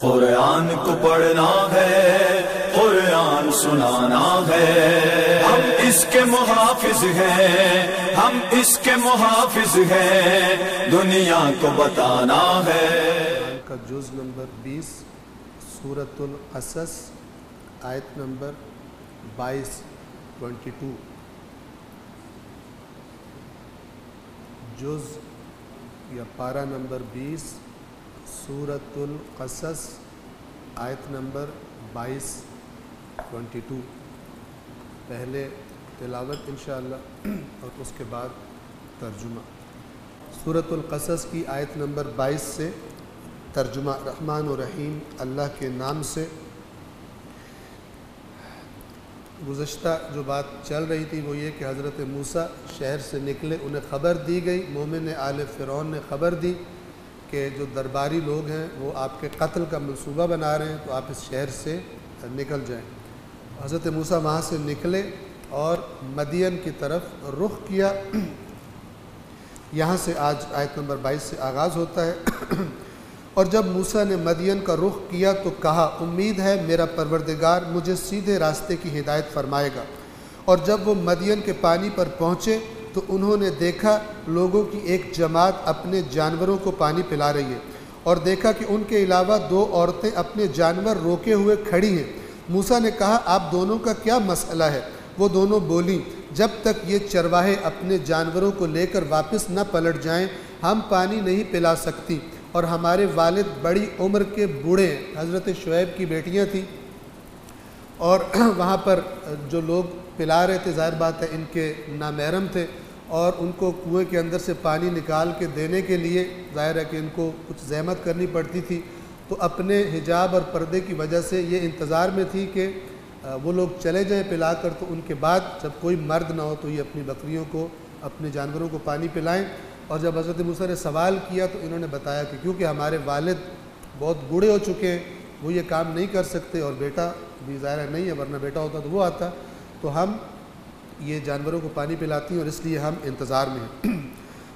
قرآن کو پڑھنا ہے، قرآن سنانا ہے، ہم اس کے محافظ ہیں، ہم اس کے محافظ ہیں، دنیا کو بتانا ہے۔ کا جز نمبر 20 سورۃ القصص آیت نمبر 22 جز یا پارہ نمبر 20 سورۃ القصص آیت نمبر 22 پہلے تلاوت انشاءاللہ اور اس کے بعد ترجمہ۔ سورۃ القصص کی آیت نمبر 22 سے ترجمہ۔ رحمان و رحیم اللہ کے نام سے۔ گزشتہ جو بات چل رہی تھی وہ یہ کہ حضرت موسیٰ شہر سے نکلے، انہیں خبر دی گئی، مومن آل فرعون نے خبر دی کہ جو درباری لوگ ہیں وہ آپ کے قتل کا منصوبہ بنا رہے ہیں، تو آپ اس شہر سے نکل جائیں۔ حضرت موسیٰ وہاں سے نکلے اور مدین کی طرف رخ کیا۔ یہاں سے آج آیت نمبر 22 سے آغاز ہوتا ہے۔ اور جب موسیٰ نے مدین کا رخ کیا تو کہا، امید ہے میرا پروردگار مجھے سیدھے راستے کی ہدایت فرمائے گا۔ اور جب وہ مدین کے پانی پر پہنچے تو انہوں نے دیکھا لوگوں کی ایک جماعت اپنے جانوروں کو پانی پلا رہی ہے، اور دیکھا کہ ان کے علاوہ 2 عورتیں اپنے جانور روکے ہوئے کھڑی ہیں۔ موسیٰ نے کہا، آپ دونوں کا کیا مسئلہ ہے؟ وہ دونوں بولیں، جب تک یہ چرواہے اپنے جانوروں کو لے کر واپس نہ پلٹ جائیں ہم پانی نہیں پلا سکتی، اور ہمارے والد بڑی عمر کے بوڑھے ہیں۔ حضرت شعیب کی بیٹیاں تھیں، اور وہاں پر جو لوگ پلا رہے تھے ظاہر بات ہے ان کے نامحرم تھے، اور ان کو کنویں کے اندر سے پانی نکال کے دینے کے لیے ظاہر ہے کہ ان کو کچھ زحمت کرنی پڑتی تھی، تو اپنے حجاب اور پردے کی وجہ سے یہ انتظار میں تھی کہ وہ لوگ چلے جائیں پلا کر، تو ان کے بعد جب کوئی مرد نہ ہو تو یہ اپنی بکریوں کو، اپنے جانوروں کو پانی پلائیں۔ اور جب حضرت موسیٰ نے سوال کیا تو انہوں نے بتایا کہ کیونکہ ہمارے والد بہت بوڑھے ہو چکے ہیں، وہ یہ کام نہیں کر سکتے، اور بیٹا بھی ظاہر نہیں ہے، ورنہ بیٹا ہوتا تو وہ آتا، تو ہم یہ جانوروں کو پانی پلاتی ہیں اور اس لیے ہم انتظار میں ہیں۔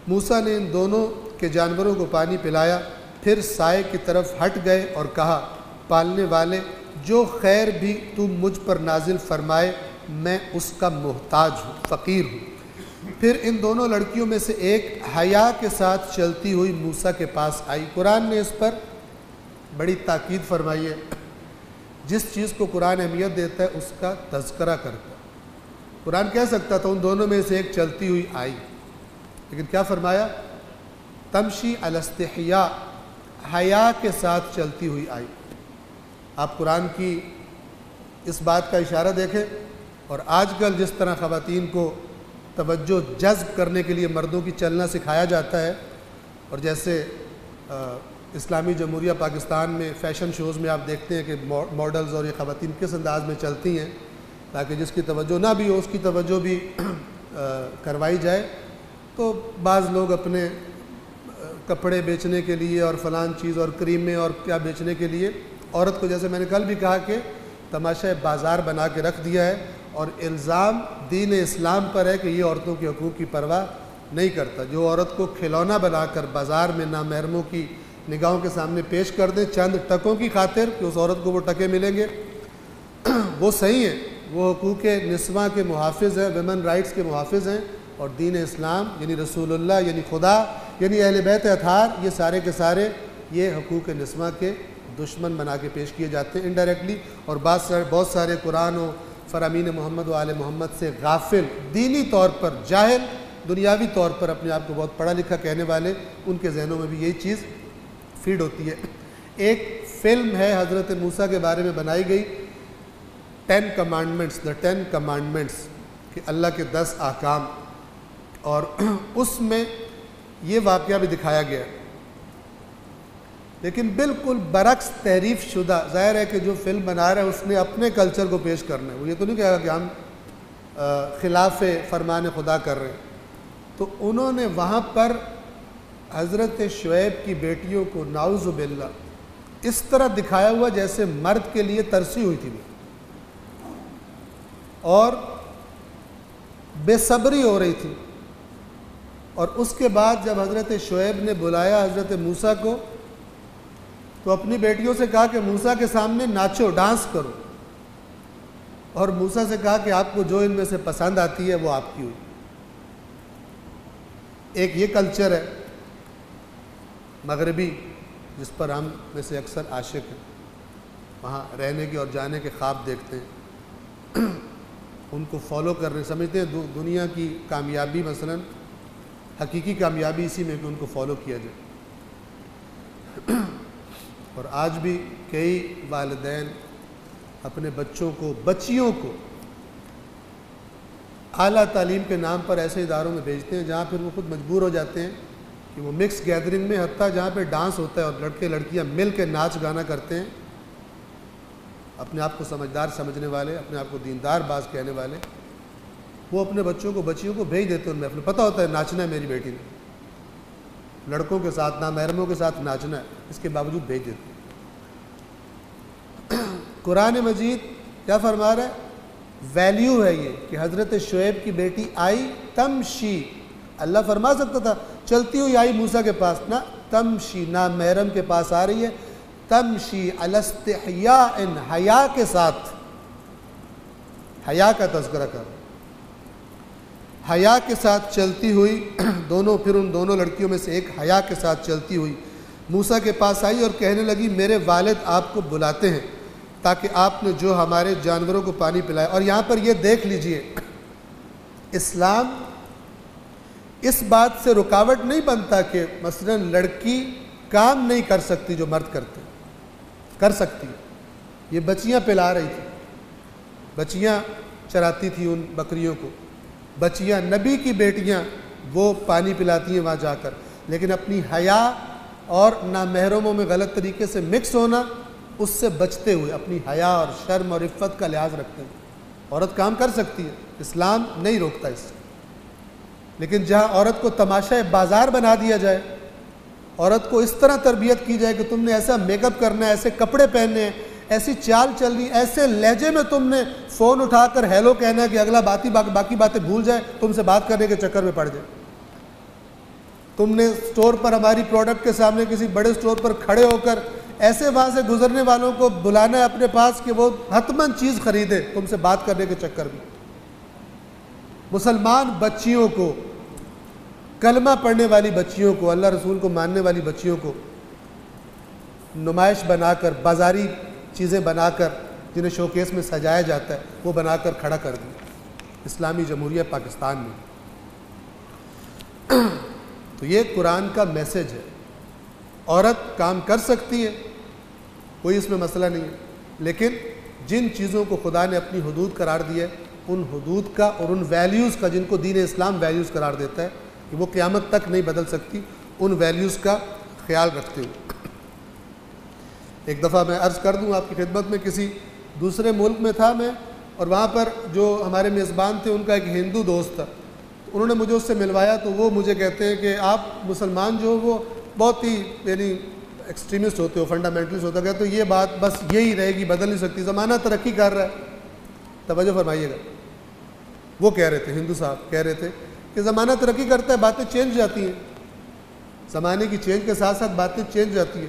موسیٰ نے ان دونوں کے جانوروں کو پانی پلایا، پھر سائے کی طرف ہٹ گئے اور کہا، پالنے والے جو خیر بھی تو مجھ پر نازل فرمائے میں اس کا محتاج ہوں، فقیر ہوں۔ پھر ان دونوں لڑکیوں میں سے ایک حیا کے ساتھ چلتی ہوئی موسیٰ کے پاس آئی۔ قرآن نے اس پر بڑی تاکید فرمائی ہے، جس چیز کو قرآن اہمیت دیتا ہے اس کا تذکرہ کرتا ہے۔ قرآن کہہ سکتا تھا ان دونوں میں سے ایک چلتی ہوئی آئی، لیکن کیا فرمایا؟ تمشی علی استحیاء، حیا کے ساتھ چلتی ہوئی آئی۔ آپ قرآن کی اس بات کا اشارہ دیکھیں، اور آج کل جس طرح خواتین کو توجہ جذب کرنے کے لیے مردوں کی چلنا سکھایا جاتا ہے، اور جیسے اسلامی جمہوریہ پاکستان میں فیشن شوز میں آپ دیکھتے ہیں کہ ماڈلز اور یہ خواتین کس انداز میں چلتی ہیں تاکہ جس کی توجہ نہ بھی ہو اس کی توجہ بھی کروائی جائے، تو بعض لوگ اپنے کپڑے بیچنے کے لیے اور فلان چیز اور کریمیں اور کیا بیچنے کے لیے عورت کو، جیسے میں نے کل بھی کہا، کہ تماشا بازار بنا کے رکھ دیا ہے، اور الزام دین اسلام پر ہے کہ یہ عورتوں کے حقوق کی پرواہ نہیں کرتا۔ جو عورت کو کھلونا بنا کر بازار میں نامحرموں کی نگاہوں کے سامنے پیش کر دیں چند ٹکوں کی خاطر کہ اس عورت کو وہ ٹکے ملیں گے، وہ صحیح ہیں، وہ حقوق نسواں کے محافظ ہیں، ویمن رائٹس کے محافظ ہیں، اور دین اسلام یعنی رسول اللہ یعنی خدا یعنی اہل بیت اطہار، یہ سارے کے سارے یہ حقوق نسواں کے دشمن بنا کے پیش کیے جاتے ہیں انڈائریکٹلی، اور بہت سارے قرآن و فرامین محمد و آل محمد سے غافل، دینی طور پر جاہل، دنیاوی طور پر اپنے آپ کو بہت پڑھا لکھا کہنے والے، ان کے ذہنوں میں بھی یہی چیز فیڈ ہوتی ہے۔ ایک فلم ہے حضرت موسیٰ کے بارے میں بنائی گئی، 10 کمانڈمنٹس، دا 10 کمانڈمنٹس، کہ اللہ کے 10 احکام، اور اس میں یہ واقعہ بھی دکھایا گیا، لیکن بالکل برعکس تحریف شدہ۔ ظاہر ہے کہ جو فلم بنا رہا ہے اس نے اپنے کلچر کو پیش کرنا ہے، وہ یہ تو نہیں کہے گا کہ ہم خلاف فرمان خدا کر رہے ہیں۔ تو انہوں نے وہاں پر حضرت شعیب کی بیٹیوں کو نعوذ باللہ اس طرح دکھایا ہوا جیسے مرد کے لیے ترسی ہوئی تھی، اور بے صبری ہو رہی تھی۔ اور اس کے بعد جب حضرت شعیب نے بلایا حضرت موسیٰ کو تو اپنی بیٹیوں سے کہا کہ موسیٰ کے سامنے ناچو، ڈانس کرو، اور موسیٰ سے کہا کہ آپ کو جو ان میں سے پسند آتی ہے وہ آپ کی ہوئی۔ ایک یہ کلچر ہے مغربی جس پر ہم میں سے اکثر عاشق ہیں، وہاں رہنے کے اور جانے کے خواب دیکھتے ہیں، ان کو فالو کرنے سمجھتے ہیں دنیا کی کامیابی، مثلا حقیقی کامیابی اسی میں کہ ان کو فالو کیا جائے۔ اور آج بھی کئی والدین اپنے بچوں کو، بچیوں کو اعلیٰ تعلیم کے نام پر ایسے اداروں میں بھیجتے ہیں جہاں پھر وہ خود مجبور ہو جاتے ہیں کہ وہ مکس گیدرنگ میں، حتیٰ جہاں پہ ڈانس ہوتا ہے اور لڑکے لڑکیاں مل کے ناچ گانا کرتے ہیں، اپنے آپ کو سمجھدار سمجھنے والے، اپنے آپ کو دیندار باز کہنے والے، وہ اپنے بچوں کو، بچیوں کو بھیج دیتے ہیں ان محفل۔ پتہ ہوتا ہے ناچنا ہے میری بیٹی نے، لڑکوں کے ساتھ، نامحرموں کے ساتھ ناچنا ہے، اس کے باوجود بھیج دیتے ہیں۔ قرآن مجید کیا فرما رہا ہے؟ ویلیو ہے یہ کہ حضرت شعیب کی بیٹی آئی تمشی، اللہ فرما سکتا تھا چلتی ہوئی آئی موسیٰ کے پاس، نہ تمشی، نامحرم کے پاس آ رہی ہے، تمشی علی استحیاء، حیا کے ساتھ، حیا کا تذکرہ کر، حیا کے ساتھ چلتی ہوئی، دونوں، پھر ان دونوں لڑکیوں میں سے ایک حیا کے ساتھ چلتی ہوئی موسیٰ کے پاس آئی اور کہنے لگی میرے والد آپ کو بلاتے ہیں تاکہ آپ نے جو ہمارے جانوروں کو پانی پلایا۔ اور یہاں پر یہ دیکھ لیجئے، اسلام اس بات سے رکاوٹ نہیں بنتا کہ مثلا لڑکی کام نہیں کر سکتی جو مرد کرتے، کر سکتی ہے۔ یہ بچیاں پلا رہی تھی، بچیاں چراتی تھی ان بکریوں کو، بچیاں نبی کی بیٹیاں وہ پانی پلاتی ہیں وہاں جا کر، لیکن اپنی حیا اور نامحرموں میں غلط طریقے سے مکس ہونا، اس سے بچتے ہوئے، اپنی حیا اور شرم اور عفت کا لحاظ رکھتے ہوئے عورت کام کر سکتی ہے، اسلام نہیں روکتا اس سے۔ لیکن جہاں عورت کو تماشا بازار بنا دیا جائے، عورت کو اس طرح تربیت کی جائے کہ تم نے ایسا میک اپ کرنا ہے، ایسے کپڑے پہننے ہیں، ایسی چال چلنی، ایسے لہجے میں تم نے فون اٹھا کر ہیلو کہنا ہے کہ اگلا باقی باتیں بھول جائے، تم سے بات کرنے کے چکر میں پڑ جائے۔ تم نے سٹور پر، ہماری پروڈکٹ کے سامنے کسی بڑے سٹور پر کھڑے ہو کر ایسے وہاں سے گزرنے والوں کو بلانا ہے اپنے پاس کہ وہ حتماً چیز خریدے تم سے بات کرنے کے چکر میں۔ مسلمان بچیوں کو، کلمہ پڑھنے والی بچیوں کو، اللہ رسول کو ماننے والی بچیوں کو نمائش بنا کر، بازاری چیزیں بنا کر، جنہیں شوکیس میں سجایا جاتا ہے، وہ بنا کر کھڑا کر دیا اسلامی جمہوریہ پاکستان میں۔ تو یہ قرآن کا میسج ہے، عورت کام کر سکتی ہے، کوئی اس میں مسئلہ نہیں ہے، لیکن جن چیزوں کو خدا نے اپنی حدود قرار دیا ہے، ان حدود کا اور ان ویلیوز کا، جن کو دین اسلام ویلیوز قرار دیتا ہے کہ وہ قیامت تک نہیں بدل سکتی، ان ویلیوز کا خیال رکھتے ہوئے۔ ایک دفعہ میں عرض کر دوں آپ کی خدمت میں، کسی دوسرے ملک میں تھا میں، اور وہاں پر جو ہمارے میزبان تھے ان کا ایک ہندو دوست تھا، انہوں نے مجھے اس سے ملوایا، تو وہ مجھے کہتے ہیں کہ آپ مسلمان جو وہ بہت ہی یعنی ایکسٹریمسٹ ہوتے ہو، فنڈامنٹلسٹ ہوتا گیا، تو یہ بات بس یہی رہے گی، بدل نہیں سکتی، زمانہ ترقی کر رہا ہے۔ توجہ فرمائیے گا، وہ کہہ رہے تھے، ہندو صاحب کہہ رہے تھے کہ زمانہ ترقی کرتا ہے، باتیں چینج جاتی ہیں، زمانے کی چینج کے ساتھ ساتھ باتیں چینج جاتی ہیں،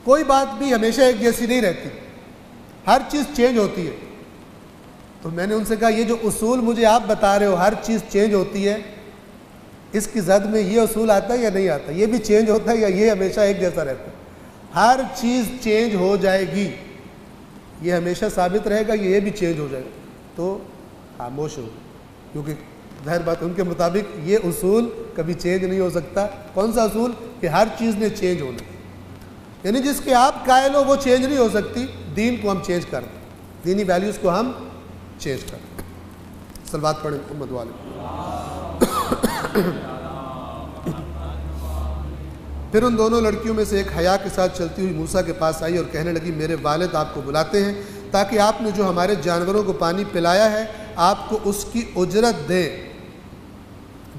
کوئی بات بھی ہمیشہ ایک جیسی نہیں رہتی، ہر چیز چینج ہوتی ہے۔ تو میں نے ان سے کہا یہ جو اصول مجھے آپ بتا رہے ہو ہر چیز چینج ہوتی ہے، اس کی زد میں یہ اصول آتا ہے یا نہیں آتا؟ یہ بھی چینج ہوتا ہے یا یہ ہمیشہ ایک جیسا رہتا ہے؟ ہر چیز چینج ہو جائے گی، یہ ہمیشہ ثابت رہے گا کہ یہ بھی چینج ہو جائے گا، تو خاموش ہو، کیونکہ ظاہر بات ان کے مطابق یہ اصول کبھی چینج نہیں ہو سکتا۔ کون سا اصول؟ کہ ہر چیز نے چینج ہونا، یعنی جس کے آپ قائل ہو وہ چینج نہیں ہو سکتی۔ دین کو ہم چینج کر دیں، دینی ویلیوز کو ہم چینج کر دیں۔ صلوات پڑھیں محمد والے۔ پھر ان دونوں لڑکیوں میں سے ایک حیا کے ساتھ چلتی ہوئی موسیٰ کے پاس آئی اور کہنے لگی میرے والد آپ کو بلاتے ہیں تاکہ آپ نے جو ہمارے جانوروں کو پانی پلایا ہے آپ کو اس کی اجرت دیں۔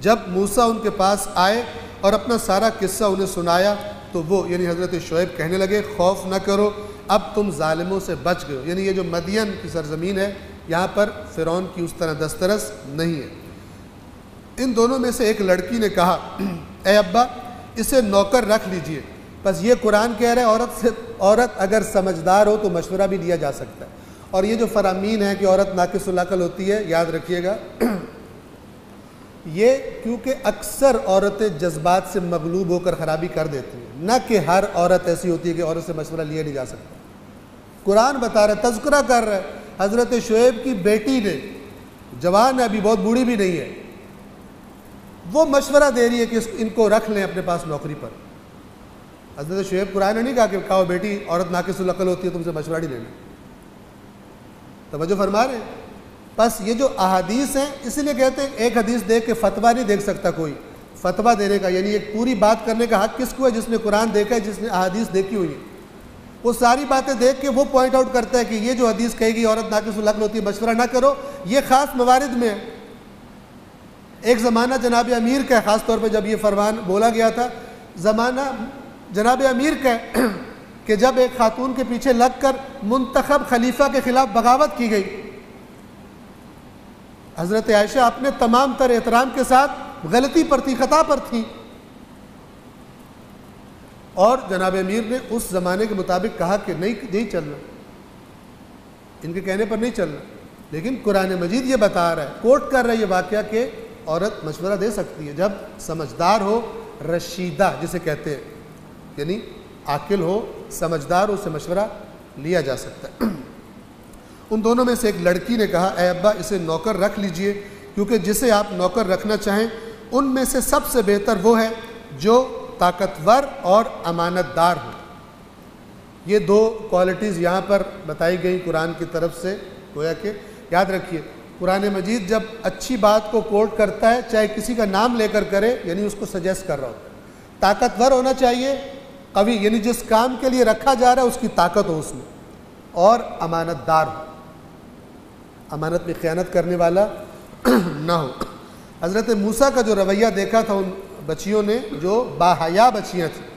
جب موسیٰ ان کے پاس آئے اور اپنا سارا قصہ انہیں سنایا تو وہ یعنی حضرت شعیب کہنے لگے خوف نہ کرو، اب تم ظالموں سے بچ گئے ہو۔ یعنی یہ جو مدین کی سرزمین ہے یہاں پر فرعون کی اس طرح دسترس نہیں ہے۔ ان دونوں میں سے ایک لڑکی نے کہا اے ابا اسے نوکر رکھ لیجئے، بس یہ قرآن کہہ رہے ہیں عورت اگر سمجھدار ہو تو مشورہ بھی لیا جا سکتا ہے. اور یہ جو فرامین ہے کہ عورت ناقص العقل ہوتی ہے، یاد رکھیے گا یہ کیونکہ اکثر عورتیں جذبات سے مغلوب ہو کر خرابی کر دیتی ہیں، نہ کہ ہر عورت ایسی ہوتی ہے کہ عورت سے مشورہ لیا نہیں جا سکتا. قرآن بتا رہا ہے، تذکرہ کر رہا ہے، حضرت شعیب کی بیٹی نے، جوان ہے ابھی، بہت بوڑھی بھی نہیں ہے، وہ مشورہ دے رہی ہے کہ ان کو رکھ لیں اپنے پاس نوکری پر. حضرت شعیب قرآن نے نہیں کہا کہ کہو بیٹی عورت ناقص العقل ہوتی ہے تم سے مشورہ نہیں لینا. توجہ فرما رہے ہیں. بس یہ جو احادیث ہیں اسی لیے کہتے ہیں ایک حدیث دیکھ کے فتویٰ نہیں دیکھ سکتا کوئی. فتویٰ دینے کا یعنی ایک پوری بات کرنے کا حق کس کو ہے؟ جس نے قرآن دیکھا ہے، جس نے احادیث دیکھی ہوئی ہے. وہ ساری باتیں دیکھ کے وہ پوائنٹ آؤٹ کرتا ہے کہ یہ جو حدیث کہے گی عورت ناقص العقل ہوتی ہے مشورہ نہ کرو، یہ خاص موارد میں ہے. ایک زمانہ جناب امیر کا ہے، خاص طور پہ جب یہ فرمان بولا گیا تھا، زمانہ جناب امیر کا ہے کہ جب ایک خاتون کے پیچھے لگ کر منتخب خلیفہ کے خلاف بغاوت کی گئی، حضرت عائشہ اپنے تمام تر احترام کے ساتھ غلطی پر تھی، خطا پر تھی، اور جناب امیر نے اس زمانے کے مطابق کہا کہ نہیں چلنا، ان کے کہنے پر نہیں چلنا. لیکن قرآن مجید یہ بتا رہا ہے، کوٹ کر رہا ہے یہ واقعہ کہ عورت مشورہ دے سکتی ہے جب سمجھدار ہو، رشیدہ جسے کہتے ہیں، یعنی عاقل ہو، سمجھدار ہو، اسے مشورہ لیا جا سکتا ہے. ان دونوں میں سے ایک لڑکی نے کہا، اے ابا اسے نوکر رکھ لیجئے، کیونکہ جسے آپ نوکر رکھنا چاہیں ان میں سے سب سے بہتر وہ ہے جو طاقتور اور امانت دار ہو. یہ دو کوالٹیز یہاں پر بتائی گئی قرآن کی طرف سے. گویا کہ یاد رکھیے قرآن مجید جب اچھی بات کو کوٹ کرتا ہے چاہے کسی کا نام لے کر کرے، یعنی اس کو سجیسٹ کر رہا ہو. طاقتور ہونا چاہیے، قوی، یعنی جس کام کے لیے رکھا جا رہا ہے اس کی طاقت ہو اس میں، اور امانت دار ہو، امانت میں خیانت کرنے والا نہ ہو. حضرت موسیٰ کا جو رویہ دیکھا تھا ان بچیوں نے جو باحیا بچیاں تھیں،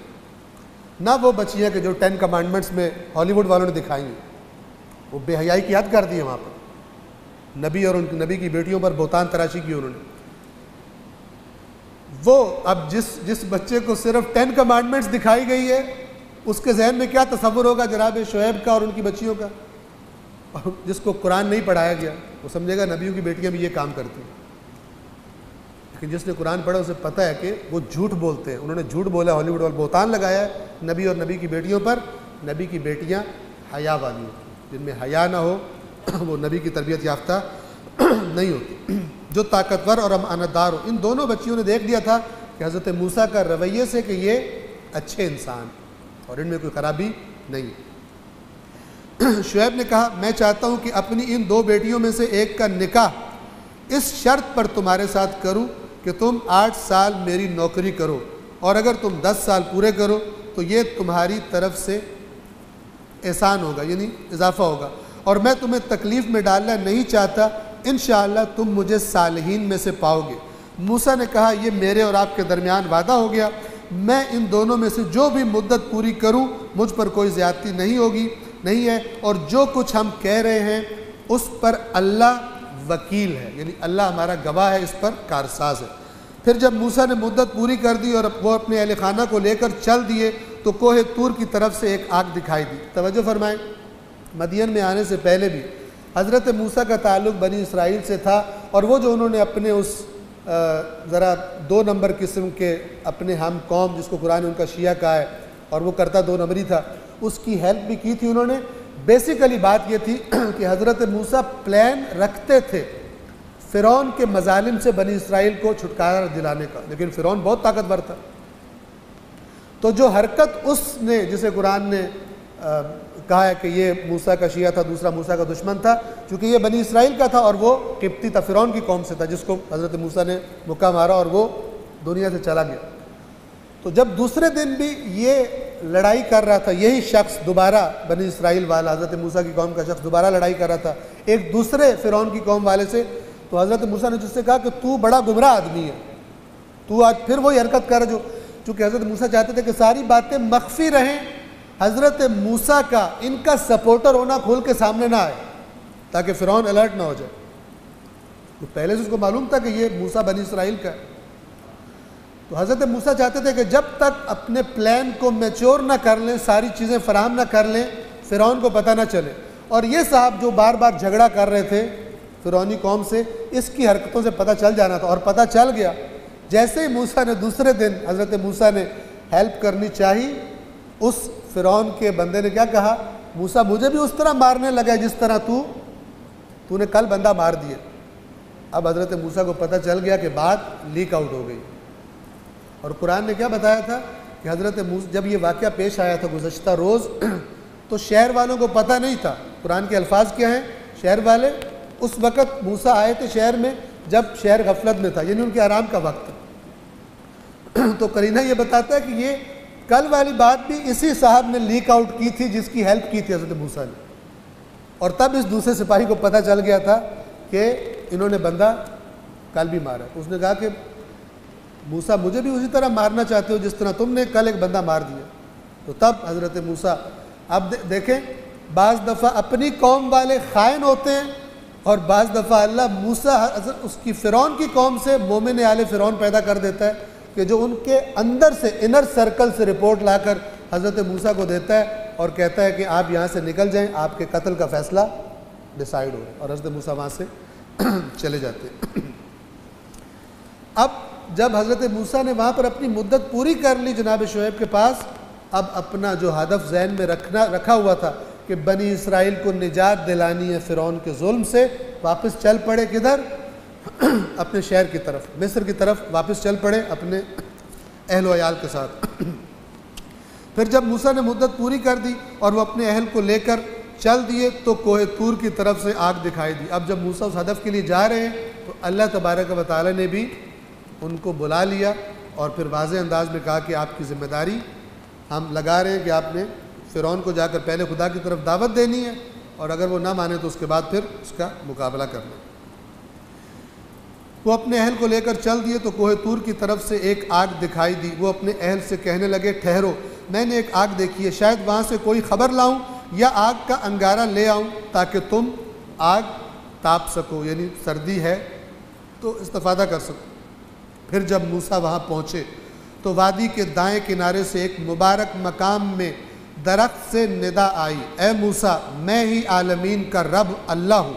نہ وہ بچیاں کہ جو 10 کمانڈمنٹس میں ہالی ووڈ والوں نے دکھائی ہیں، وہ بے حیائی کی حد کر دی ہے وہاں پر. نبی اور ان نبی کی بیٹیوں پر بہتان تراشی کی انہوں نے. وہ اب جس بچے کو صرف 10 کمانڈمنٹس دکھائی گئی ہے اس کے ذہن میں کیا تصور ہوگا جناب شعیب کا اور ان کی بچیوں کا؟ اور جس کو قرآن نہیں پڑھایا گیا وہ سمجھے گا نبیوں کی بیٹیاں بھی یہ کام کرتی ہیں. لیکن جس نے قرآن پڑھا اسے پتہ ہے کہ وہ جھوٹ بولتے ہیں. انہوں نے جھوٹ بولا، ہالی ووڈ والے بہتان لگایا ہے نبی اور نبی کی بیٹیوں پر. نبی کی بیٹیاں حیا والی ہوتی ہیں، جن میں حیا نہ ہو وہ نبی کی تربیت یافتہ نہیں ہوتی. جو طاقتور اور امانت دار ہو. ان دونوں بچیوں نے دیکھ لیا تھا کہ حضرت موسیٰ کا رویے سے کہ یہ اچھے انسان اور ان میں کوئی خرابی نہیں. شعیب نے کہا، میں چاہتا ہوں کہ اپنی ان 2 بیٹیوں میں سے ایک کا نکاح اس شرط پر تمہارے ساتھ کروں کہ تم 8 سال میری نوکری کرو، اور اگر تم 10 سال پورے کرو تو یہ تمہاری طرف سے احسان ہوگا، یعنی اضافہ ہوگا، اور میں تمہیں تکلیف میں ڈالنا نہیں چاہتا. انشاءاللہ تم مجھے صالحین میں سے پاؤ گے. موسیٰ نے کہا، یہ میرے اور آپ کے درمیان وعدہ ہو گیا، میں ان دونوں میں سے جو بھی مدت پوری کروں مجھ پر کوئی زیادتی نہیں ہے، اور جو کچھ ہم کہہ رہے ہیں اس پر اللہ وکیل ہے، یعنی اللہ ہمارا گواہ ہے، اس پر کارساز ہے. پھر جب موسیٰ نے مدت پوری کر دی اور وہ اپنے اہل خانہ کو لے کر چل دیے تو کوہ طور کی طرف سے ایک آگ دکھائی دی. توجہ فرمائیں، مدین میں آنے سے پہلے بھی حضرت موسیٰ کا تعلق بنی اسرائیل سے تھا، اور وہ جو انہوں نے اپنے اس ذرا 2 نمبر قسم کے اپنے ہم قوم، جس کو قرآن نے ان کا شیعہ کہا ہے اور وہ کرتا 2 نمبری تھا، اس کی ہیلپ بھی کی تھی انہوں نے. بیسیکلی بات یہ تھی کہ حضرت موسیٰ پلان رکھتے تھے فرعون کے مظالم سے بنی اسرائیل کو چھٹکارا دلانے کا، لیکن فرعون بہت طاقتور تھا. تو جو حرکت اس نے، جسے قرآن نے کہا ہے کہ یہ موسیٰ کا شیعہ تھا، دوسرا موسیٰ کا دشمن تھا، چونکہ یہ بنی اسرائیل کا تھا اور وہ قبطی تھا، فرعون کی قوم سے تھا، جس کو حضرت موسیٰ نے مکہ مارا اور وہ دنیا سے چلا گیا. تو جب دوسرے دن بھی یہ لڑائی کر رہا تھا، یہی شخص دوبارہ بنی اسرائیل والا، حضرت موسیٰ کی قوم کا شخص دوبارہ لڑائی کر رہا تھا ایک دوسرے فرعون کی قوم والے سے، تو حضرت موسیٰ نے جس سے کہا کہ تو بڑا گمراہ آدمی ہے، تو آج پھر وہی حرکت کر جو، چونکہ حضرت موسیٰ چاہتے تھے کہ ساری باتیں مخفی رہیں، حضرت موسیٰ کا ان کا سپورٹر ہونا کھول کے سامنے نہ آئے تاکہ فرعون الرٹ نہ ہو جائے. تو پہلے سے اس کو معلوم تھا کہ یہ موسیٰ بنی اسرائیل کا ہے. تو حضرت موسیٰ چاہتے تھے کہ جب تک اپنے پلان کو میچور نہ کر لیں، ساری چیزیں فراہم نہ کر لیں، فرعون کو پتہ نہ چلے. اور یہ صاحب جو بار بار جھگڑا کر رہے تھے فرعونی قوم سے، اس کی حرکتوں سے پتہ چل جانا تھا، اور پتہ چل گیا. جیسے ہی موسیٰ نے دوسرے دن حضرت موسیٰ نے ہیلپ کرنی چاہی، اس فرعون کے بندے نے کیا کہا، موسیٰ مجھے بھی اس طرح مارنے لگا جس طرح تو نے کل بندہ مار دیا. اب حضرت موسیٰ کو پتہ چل گیا کہ بات لیک آؤٹ ہو گئی. اور قرآن نے کیا بتایا تھا کہ حضرت موسیٰ جب یہ واقعہ پیش آیا تھا گزشتہ روز، تو شہر والوں کو پتہ نہیں تھا. قرآن کے الفاظ کیا ہیں، شہر والے اس وقت موسیٰ آئے تھے شہر میں جب شہر غفلت میں تھا، یعنی ان کے آرام کا وقت. تو قرینہ یہ بتاتا ہے کہ یہ کل والی بات بھی اسی صاحب نے لیک آؤٹ کی تھی جس کی ہیلپ کی تھی حضرت موسیٰ نے. اور تب اس دوسرے سپاہی کو پتہ چل گیا تھا کہ انہوں نے بندہ کل بھی مارا. اس نے کہا کہ موسیٰ مجھے بھی اسی طرح مارنا چاہتے ہو جس طرح تم نے کل ایک بندہ مار دیا. تو تب حضرت موسیٰ، اب دیکھیں بعض دفعہ اپنی قوم والے خائن ہوتے ہیں، اور بعض دفعہ اللہ موسیٰ اس کی فرعون کی قوم سے مومن آل فرعون پیدا کر دیتا ہے کہ جو ان کے اندر سے انر سرکل سے رپورٹ لا کر حضرت موسیٰ کو دیتا ہے اور کہتا ہے کہ آپ یہاں سے نکل جائیں، آپ کے قتل کا فیصلہ ڈیسائیڈ ہو. اور حضرت موسیٰ وہاں سے چلے جاتے ہیں. اب جب حضرت موسیٰ نے وہاں پر اپنی مدت پوری کر لی جناب شعیب کے پاس، اب اپنا جو ہدف ذہن میں رکھا ہوا تھا کہ بنی اسرائیل کو نجات دلانی ہے فرعون کے ظلم سے، واپس چل پڑے کدھر، اپنے شہر کی طرف، مصر کی طرف واپس چل پڑے اپنے اہل و عیال کے ساتھ. پھر جب موسیٰ نے مدت پوری کر دی اور وہ اپنے اہل کو لے کر چل دیے تو کوہ طور کی طرف سے آگ دکھائی دی. اب جب موسیٰ اس ہدف کے لیے جا رہے ہیں تو اللہ تبارک و تعالی نے بھی ان کو بلا لیا اور پھر واضح انداز میں کہا کہ آپ کی ذمہ داری ہم لگا رہے ہیں کہ آپ نے فرعون کو جا کر پہلے خدا کی طرف دعوت دینی ہے، اور اگر وہ نہ مانے تو اس کے بعد پھر اس کا مقابلہ کرنا. وہ اپنے اہل کو لے کر چل دیے تو کوہ طور کی طرف سے ایک آگ دکھائی دی. وہ اپنے اہل سے کہنے لگے ٹھہرو، میں نے ایک آگ دیکھی ہے، شاید وہاں سے کوئی خبر لاؤں یا آگ کا انگارہ لے آؤں تاکہ تم آگ تاپ سکو، یعنی سردی ہے تو استفادہ کر سکو. پھر جب موسیٰ وہاں پہنچے تو وادی کے دائیں کنارے سے ایک مبارک مقام میں درخت سے ندا آئی، اے موسیٰ میں ہی عالمین کا رب اللہ ہوں،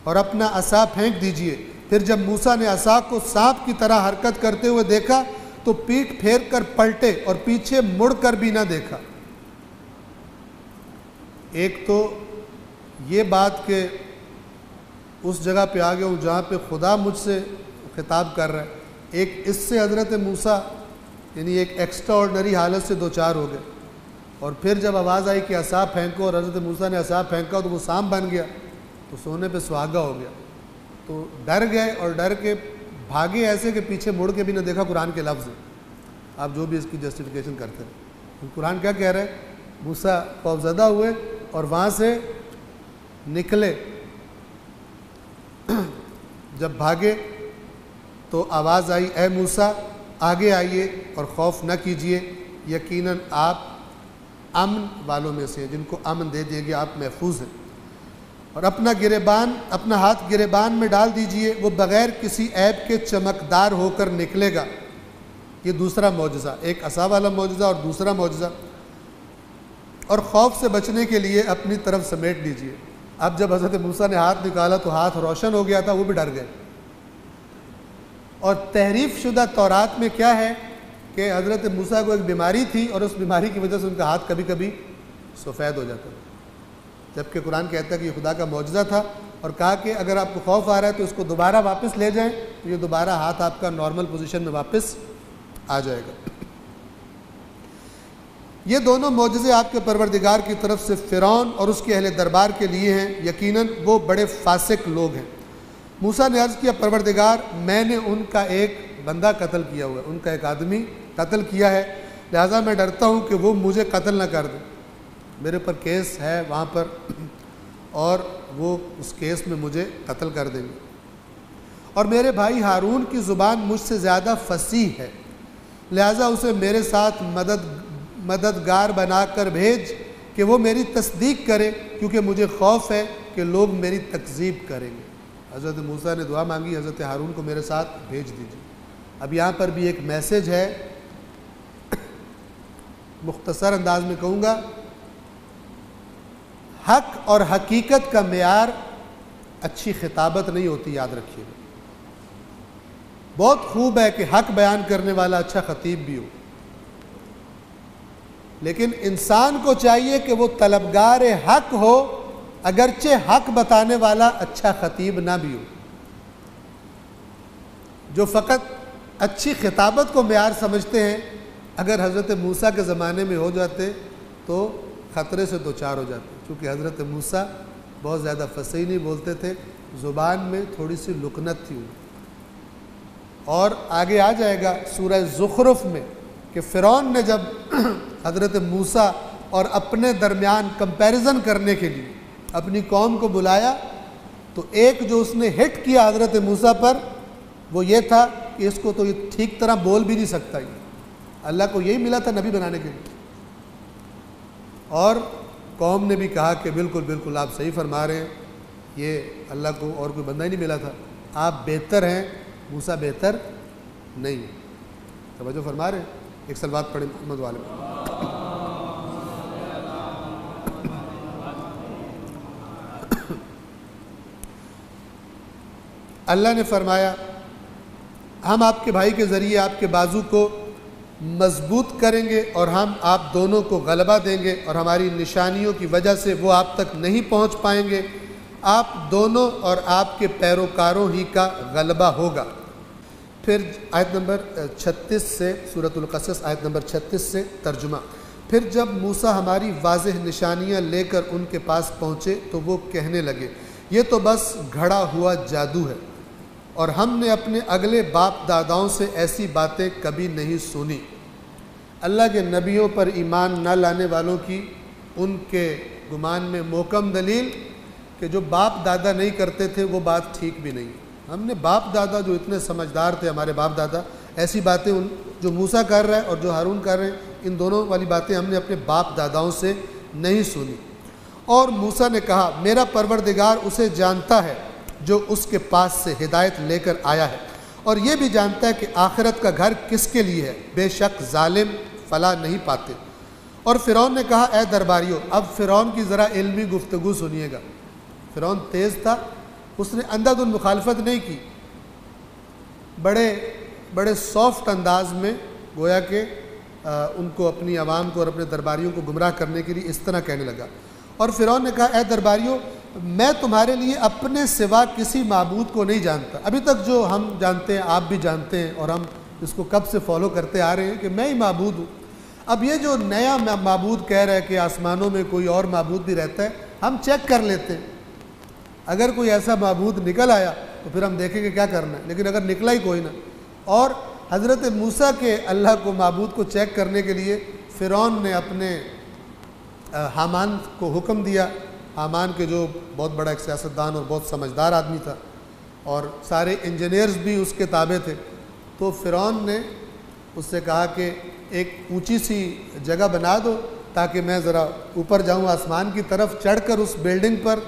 اور اپنا عصا پھینک دیجئے. پھر جب موسیٰ نے عصا کو سانپ کی طرح حرکت کرتے ہوئے دیکھا تو پیٹھ پھیر کر پلٹے اور پیچھے مڑ کر بھی نہ دیکھا. ایک تو یہ بات کہ اس جگہ پہ آ گیا ہوں جہاں پہ خدا مجھ سے خطاب کر رہا ہے، ایک اس سے حضرت موسیٰ یعنی ایک ایکسٹرا آرڈنری حالت سے دوچار ہو گئے. اور پھر جب آواز آئی کہ عصا پھینکو اور حضرت موسیٰ نے عصا پھینکا تو وہ سانپ بن گیا تو سونے پہ سہاگا ہو گیا. تو ڈر گئے اور ڈر کے بھاگے ایسے کہ پیچھے مڑ کے بھی نہ دیکھا. قرآن کے لفظ آپ جو بھی اس کی جسٹیفیکیشن کرتے ہیں، قرآن کیا کہہ رہے ہیں، موسیٰ خوفزدہ ہوئے اور وہاں سے نکلے. جب بھاگے تو آواز آئی، اے موسیٰ آگے آئیے اور خوف نہ کیجیے، یقیناً آپ امن والوں میں سے جن کو امن دے دیا گیا، آپ محفوظ ہیں. اور اپنا ہاتھ گریبان میں ڈال دیجئے، وہ بغیر کسی عیب کے چمکدار ہو کر نکلے گا. یہ دوسرا معجزہ، ایک عصا والا معجزہ اور دوسرا معجزہ. اور خوف سے بچنے کے لیے اپنی طرف سمیٹ لیجئے. اب جب حضرت موسیٰ نے ہاتھ نکالا تو ہاتھ روشن ہو گیا تھا، وہ بھی ڈر گئے. اور تحریف شدہ تورات میں کیا ہے کہ حضرت موسیٰ کو ایک بیماری تھی اور اس بیماری کی وجہ سے ان کا ہاتھ کبھی کبھی سفید ہو جاتا تھا، جبکہ قرآن کہتا ہے کہ یہ خدا کا معجزہ تھا. اور کہا کہ اگر آپ کو خوف آ رہا ہے تو اس کو دوبارہ واپس لے جائیں تو یہ دوبارہ ہاتھ آپ کا نارمل پوزیشن میں واپس آ جائے گا. یہ دونوں معجزے آپ کے پروردگار کی طرف سے فرعون اور اس کے اہل دربار کے لیے ہیں، یقیناً وہ بڑے فاسق لوگ ہیں. موسیٰ نے عرض کیا، پروردگار میں نے ان کا ایک بندہ قتل کیا ہوا ہے، ان کا ایک آدمی قتل کیا ہے، لہٰذا میں ڈرتا ہوں کہ وہ مجھے قتل نہ کر دیں. میرے پر کیس ہے وہاں پر اور وہ اس کیس میں مجھے قتل کر دیں گے. اور میرے بھائی ہارون کی زبان مجھ سے زیادہ فصیح ہے، لہٰذا اسے میرے ساتھ مددگار بنا کر بھیج کہ وہ میری تصدیق کرے، کیونکہ مجھے خوف ہے کہ لوگ میری تکذیب کریں گے. حضرت موسیٰ نے دعا مانگی، حضرت ہارون کو میرے ساتھ بھیج دیجیے. اب یہاں پر بھی ایک میسج ہے، مختصر انداز میں کہوں گا، حق اور حقیقت کا معیار اچھی خطابت نہیں ہوتی، یاد رکھیے گا۔ بہت خوب ہے کہ حق بیان کرنے والا اچھا خطیب بھی ہو، لیکن انسان کو چاہیے کہ وہ طلبگار حق ہو، اگرچہ حق بتانے والا اچھا خطیب نہ بھی ہو۔ جو فقط اچھی خطابت کو معیار سمجھتے ہیں، اگر حضرت موسیٰ کے زمانے میں ہو جاتے تو خطرے سے دوچار ہو جاتے، کیونکہ حضرت موسیٰ بہت زیادہ فصیح نہیں بولتے تھے، زبان میں تھوڑی سی لکنت تھی انہیں۔ اور آگے آ جائے گا سورہ زخرف میں کہ فرعون نے جب حضرت موسیٰ اور اپنے درمیان کمپیریزن کرنے کے لیے اپنی قوم کو بلایا، تو ایک جو اس نے ہٹ کیا حضرت موسیٰ پر وہ یہ تھا کہ اس کو تو یہ ٹھیک طرح بول بھی نہیں سکتا، یہ اللہ کو یہی ملا تھا نبی بنانے کے لیے۔ اور قوم نے بھی کہا کہ بالکل بالکل آپ صحیح فرما رہے ہیں، یہ اللہ کو اور کوئی بندہ ہی نہیں ملا تھا، آپ بہتر ہیں، موسیٰ بہتر نہیں۔ توجہ فرما رہے ہیں؟ ایک سلوات پڑھیں محمد والے۔ اللہ نے فرمایا ہم آپ کے بھائی کے ذریعے آپ کے بازو کو مضبوط کریں گے اور ہم آپ دونوں کو غلبہ دیں گے اور ہماری نشانیوں کی وجہ سے وہ آپ تک نہیں پہنچ پائیں گے، آپ دونوں اور آپ کے پیروکاروں ہی کا غلبہ ہوگا۔ پھر آیت نمبر 36 سے، سورۃ القصص آیت نمبر 36 سے ترجمہ۔ پھر جب موسیٰ ہماری واضح نشانیاں لے کر ان کے پاس پہنچے تو وہ کہنے لگے یہ تو بس گھڑا ہوا جادو ہے، اور ہم نے اپنے اگلے باپ داداؤں سے ایسی باتیں کبھی نہیں سنی۔ اللہ کے نبیوں پر ایمان نہ لانے والوں کی ان کے گمان میں محکم دلیل کہ جو باپ دادا نہیں کرتے تھے وہ بات ٹھیک بھی نہیں۔ ہم نے باپ دادا جو اتنے سمجھدار تھے ہمارے باپ دادا، ایسی باتیں جو موسیٰ کر رہا ہے اور جو ہارون کر رہے ہیں، ان دونوں والی باتیں ہم نے اپنے باپ داداؤں سے نہیں سنی۔ اور موسیٰ نے کہا میرا پروردگار اسے جانتا ہے جو اس کے پاس سے ہدایت لے کر آیا ہے، اور یہ بھی جانتا ہے کہ آخرت کا گھر کس کے لیے ہے، بے شک ظالم فلاح نہیں پاتے۔ اور فرعون نے کہا اے درباریوں، اب فرعون کی ذرا علمی گفتگو سنیے گا۔ فرعون تیز تھا، اس نے اندھا مخالفت نہیں کی، بڑے سافٹ انداز میں گویا کہ ان کو، اپنی عوام کو اور اپنے درباریوں کو گمراہ کرنے کے لیے اس طرح کہنے لگا۔ اور فرعون نے کہا اے درباریوں، میں تمہارے لیے اپنے سوا کسی معبود کو نہیں جانتا۔ ابھی تک جو ہم جانتے ہیں آپ بھی جانتے ہیں، اور ہم اس کو کب سے فالو کرتے آ رہے ہیں کہ میں ہی معبود ہوں۔ اب یہ جو نیا معبود کہہ رہا ہے کہ آسمانوں میں کوئی اور معبود بھی رہتا ہے، ہم چیک کر لیتے ہیں، اگر کوئی ایسا معبود نکل آیا تو پھر ہم دیکھیں گے کیا کرنا ہے، لیکن اگر نکلا ہی کوئی نہ۔ اور حضرت موسیٰ کے اللہ کو معبود کو چیک کرنے کے لیے فرعون نے اپنے حامان کو حکم دیا، حامان کے جو بہت بڑا ایک سیاستدان اور بہت سمجھدار آدمی تھا، اور سارے انجینئرز بھی اس کے تابع تھے۔ تو فرعون نے اس سے کہا کہ ایک اونچی سی جگہ بنا دو تاکہ میں ذرا اوپر جاؤں، آسمان کی طرف چڑھ کر اس بلڈنگ پر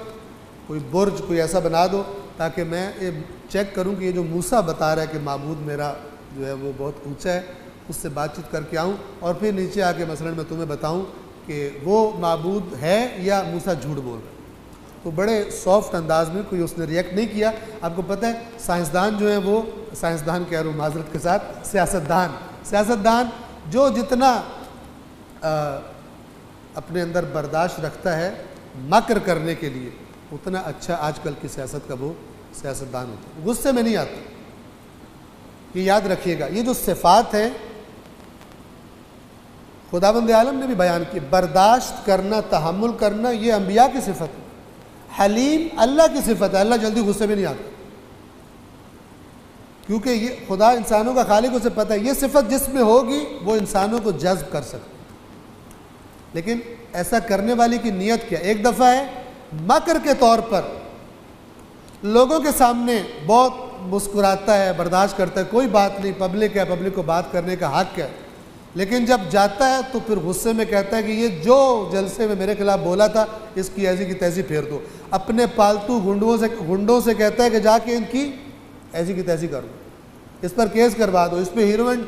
کوئی برج کوئی ایسا بنا دو تاکہ میں یہ چیک کروں کہ یہ جو موسیٰ بتا رہا ہے کہ معبود میرا جو ہے وہ بہت اونچا ہے، اس سے بات چیت کر کے آؤں، اور پھر نیچے آ کے مثلاً میں تمہیں بتاؤں کہ وہ معبود ہے یا موسیٰ جھوٹ بول رہا ہے۔ تو بڑے سافٹ انداز میں کوئی اس نے ریئیکٹ نہیں کیا۔ آپ کو پتہ ہے سائنسدان جو ہیں، وہ سائنسدان کہہ رہا ہوں معذرت کے ساتھ، سیاستدان جو جتنا اپنے اندر برداشت رکھتا ہے مکر کرنے کے لیے، اتنا اچھا آج کل کی سیاست کا وہ سیاستدان ہوتا ہے، غصے میں نہیں آتا۔ یہ یاد رکھیے گا، یہ جو صفات ہیں خداوند عالم نے بھی بیان کی، برداشت کرنا، تحمل کرنا، یہ انبیاء کی صفت ہے۔ حلیم اللہ کی صفت ہے، اللہ جلدی غصے میں نہیں آتا، کیونکہ یہ خدا انسانوں کا خالق، اسے پتہ ہے یہ صفت جس میں ہوگی وہ انسانوں کو جذب کر سکتی۔ لیکن ایسا کرنے والی کی نیت کیا؟ ایک دفعہ ہے مکر کے طور پر لوگوں کے سامنے بہت مسکراتا ہے، برداشت کرتا ہے، کوئی بات نہیں، پبلک ہے، پبلک کو بات کرنے کا حق ہے، لیکن جب جاتا ہے تو پھر غصے میں کہتا ہے کہ یہ جو جلسے میں میرے خلاف بولا تھا اس کی ایسی کی تیسی پھیر دو۔ اپنے پالتو گنڈوں سے کہتا ہے کہ جا کے ان کی ایسی کی تیسی کر دو۔ اس پر کیس کروا دو، اس پہ ہیروئن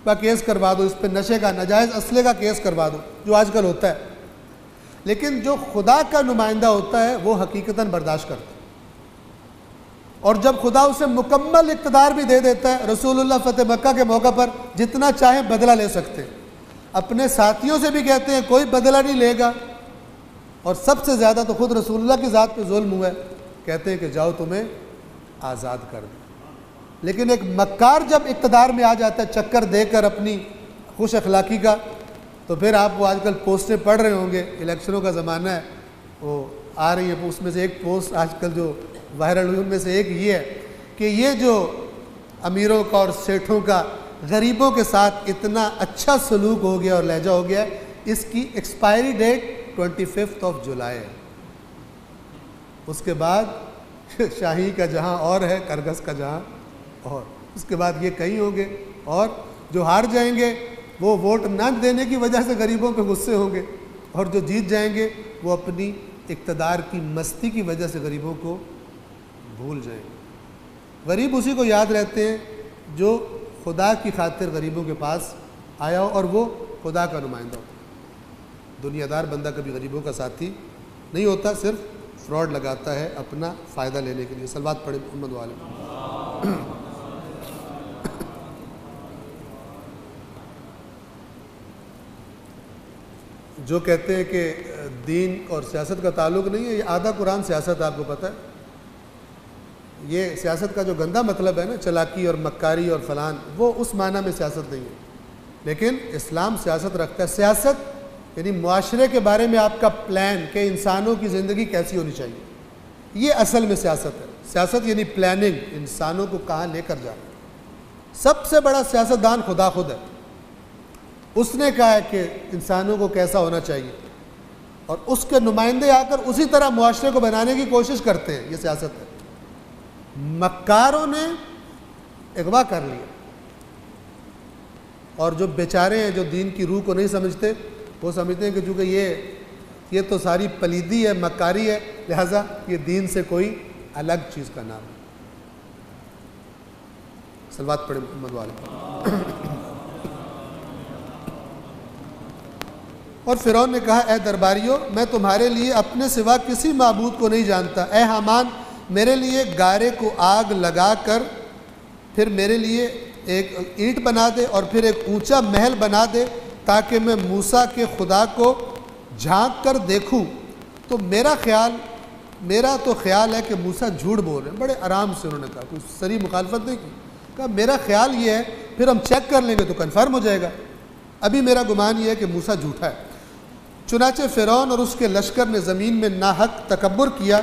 کا کیس کروا دو، اس پہ نشے کا، ناجائز اسلحے کا کیس کروا دو، جو آج کل ہوتا ہے۔ لیکن جو خدا کا نمائندہ ہوتا ہے وہ حقیقتاً برداشت کرتا ہے، اور جب خدا اسے مکمل اقتدار بھی دے دیتا ہے، رسول اللہ فتح مکہ کے موقع پر جتنا چاہیں بدلہ لے سکتے ہیں، اپنے ساتھیوں سے بھی کہتے ہیں کوئی بدلہ نہیں لے گا، اور سب سے زیادہ تو خود رسول اللہ کی ذات پہ ظلم ہوا ہے، کہتے ہیں کہ جاؤ تمہیں آزاد کر دیں۔ لیکن ایک مکار جب اقتدار میں آ جاتا ہے چکر دے کر اپنی خوش اخلاقی کا، تو پھر آپ وہ آج کل پوسٹیں پڑھ رہے ہوں گے، الیکشنوں کا زمانہ ہے، وہ آ رہی ہے، اس میں سے ایک پوسٹ آج کل جو وائرل ہوئی ان میں سے ایک یہ ہے کہ یہ جو امیروں کا اور سیٹھوں کا غریبوں کے ساتھ اتنا اچھا سلوک ہو گیا اور لہجہ ہو گیا ہے، اس کی ایکسپائری ڈیٹ 25 جولائی ہے۔ اس کے بعد شاہی کا جہاں اور ہے، کرگس کا جہاں اور، اس کے بعد یہ کہیں ہوں گے، اور جو ہار جائیں گے وہ ووٹ نہ دینے کی وجہ سے غریبوں پہ غصے ہوں گے، اور جو جیت جائیں گے وہ اپنی اقتدار کی مستی کی وجہ سے غریبوں کو بھول جائیں گے۔ غریب اسی کو یاد رہتے ہیں جو خدا کی خاطر غریبوں کے پاس آیا ہو اور وہ خدا کا نمائندہ ہو۔ دنیا دار بندہ کبھی غریبوں کا ساتھی نہیں ہوتا، صرف فراڈ لگاتا ہے اپنا فائدہ لینے کے لیے۔ صلوات پڑھیں محمد والے۔ جو کہتے ہیں کہ دین اور سیاست کا تعلق نہیں ہے، یہ آدھا قرآن سیاست آپ کو پتہ ہے۔ یہ سیاست کا جو گندہ مطلب ہے نا، چلاکی اور مکاری اور فلان، وہ اس معنی میں سیاست نہیں ہے، لیکن اسلام سیاست رکھتا ہے۔ سیاست یعنی معاشرے کے بارے میں آپ کا پلان کہ انسانوں کی زندگی کیسی ہونی چاہیے، یہ اصل میں سیاست ہے۔ سیاست یعنی پلاننگ، انسانوں کو کہاں لے کر جانا۔ سب سے بڑا سیاستدان خدا خود ہے، اس نے کہا ہے کہ انسانوں کو کیسا ہونا چاہیے، اور اس کے نمائندے آ کر اسی طرح معاشرے کو بنانے کی کوشش کرتے ہیں۔ یہ سیاست ہے۔ مکاروں نے اغوا کر لیا، اور جو بیچارے ہیں جو دین کی روح کو نہیں سمجھتے، وہ سمجھتے ہیں کہ چونکہ یہ تو ساری پلیدی ہے، مکاری ہے، لہذا یہ دین سے کوئی الگ چیز کا نام ہے۔ صلوات پڑھیں محمد والے۔ اور فرعون نے کہا، اے درباریوں، میں تمہارے لیے اپنے سوا کسی معبود کو نہیں جانتا۔ اے حامان، میرے لیے گارے کو آگ لگا کر پھر میرے لیے ایک اینٹ بنا دے، اور پھر ایک اونچا محل بنا دے، تاکہ میں موسیٰ کے خدا کو جھانک کر دیکھوں۔ تو میرا تو خیال ہے کہ موسیٰ جھوٹ بول رہے ہیں۔ بڑے آرام سے انہوں نے کہا، کوئی صریح مخالفت نہیں کی۔ کہا میرا خیال یہ ہے، پھر ہم چیک کر لیں گے تو کنفرم ہو جائے گا، ابھی میرا گمان یہ ہے کہ موسیٰ جھوٹا ہے۔ چنانچہ فرعون اور اس کے لشکر نے زمین میں ناحق تکبر کیا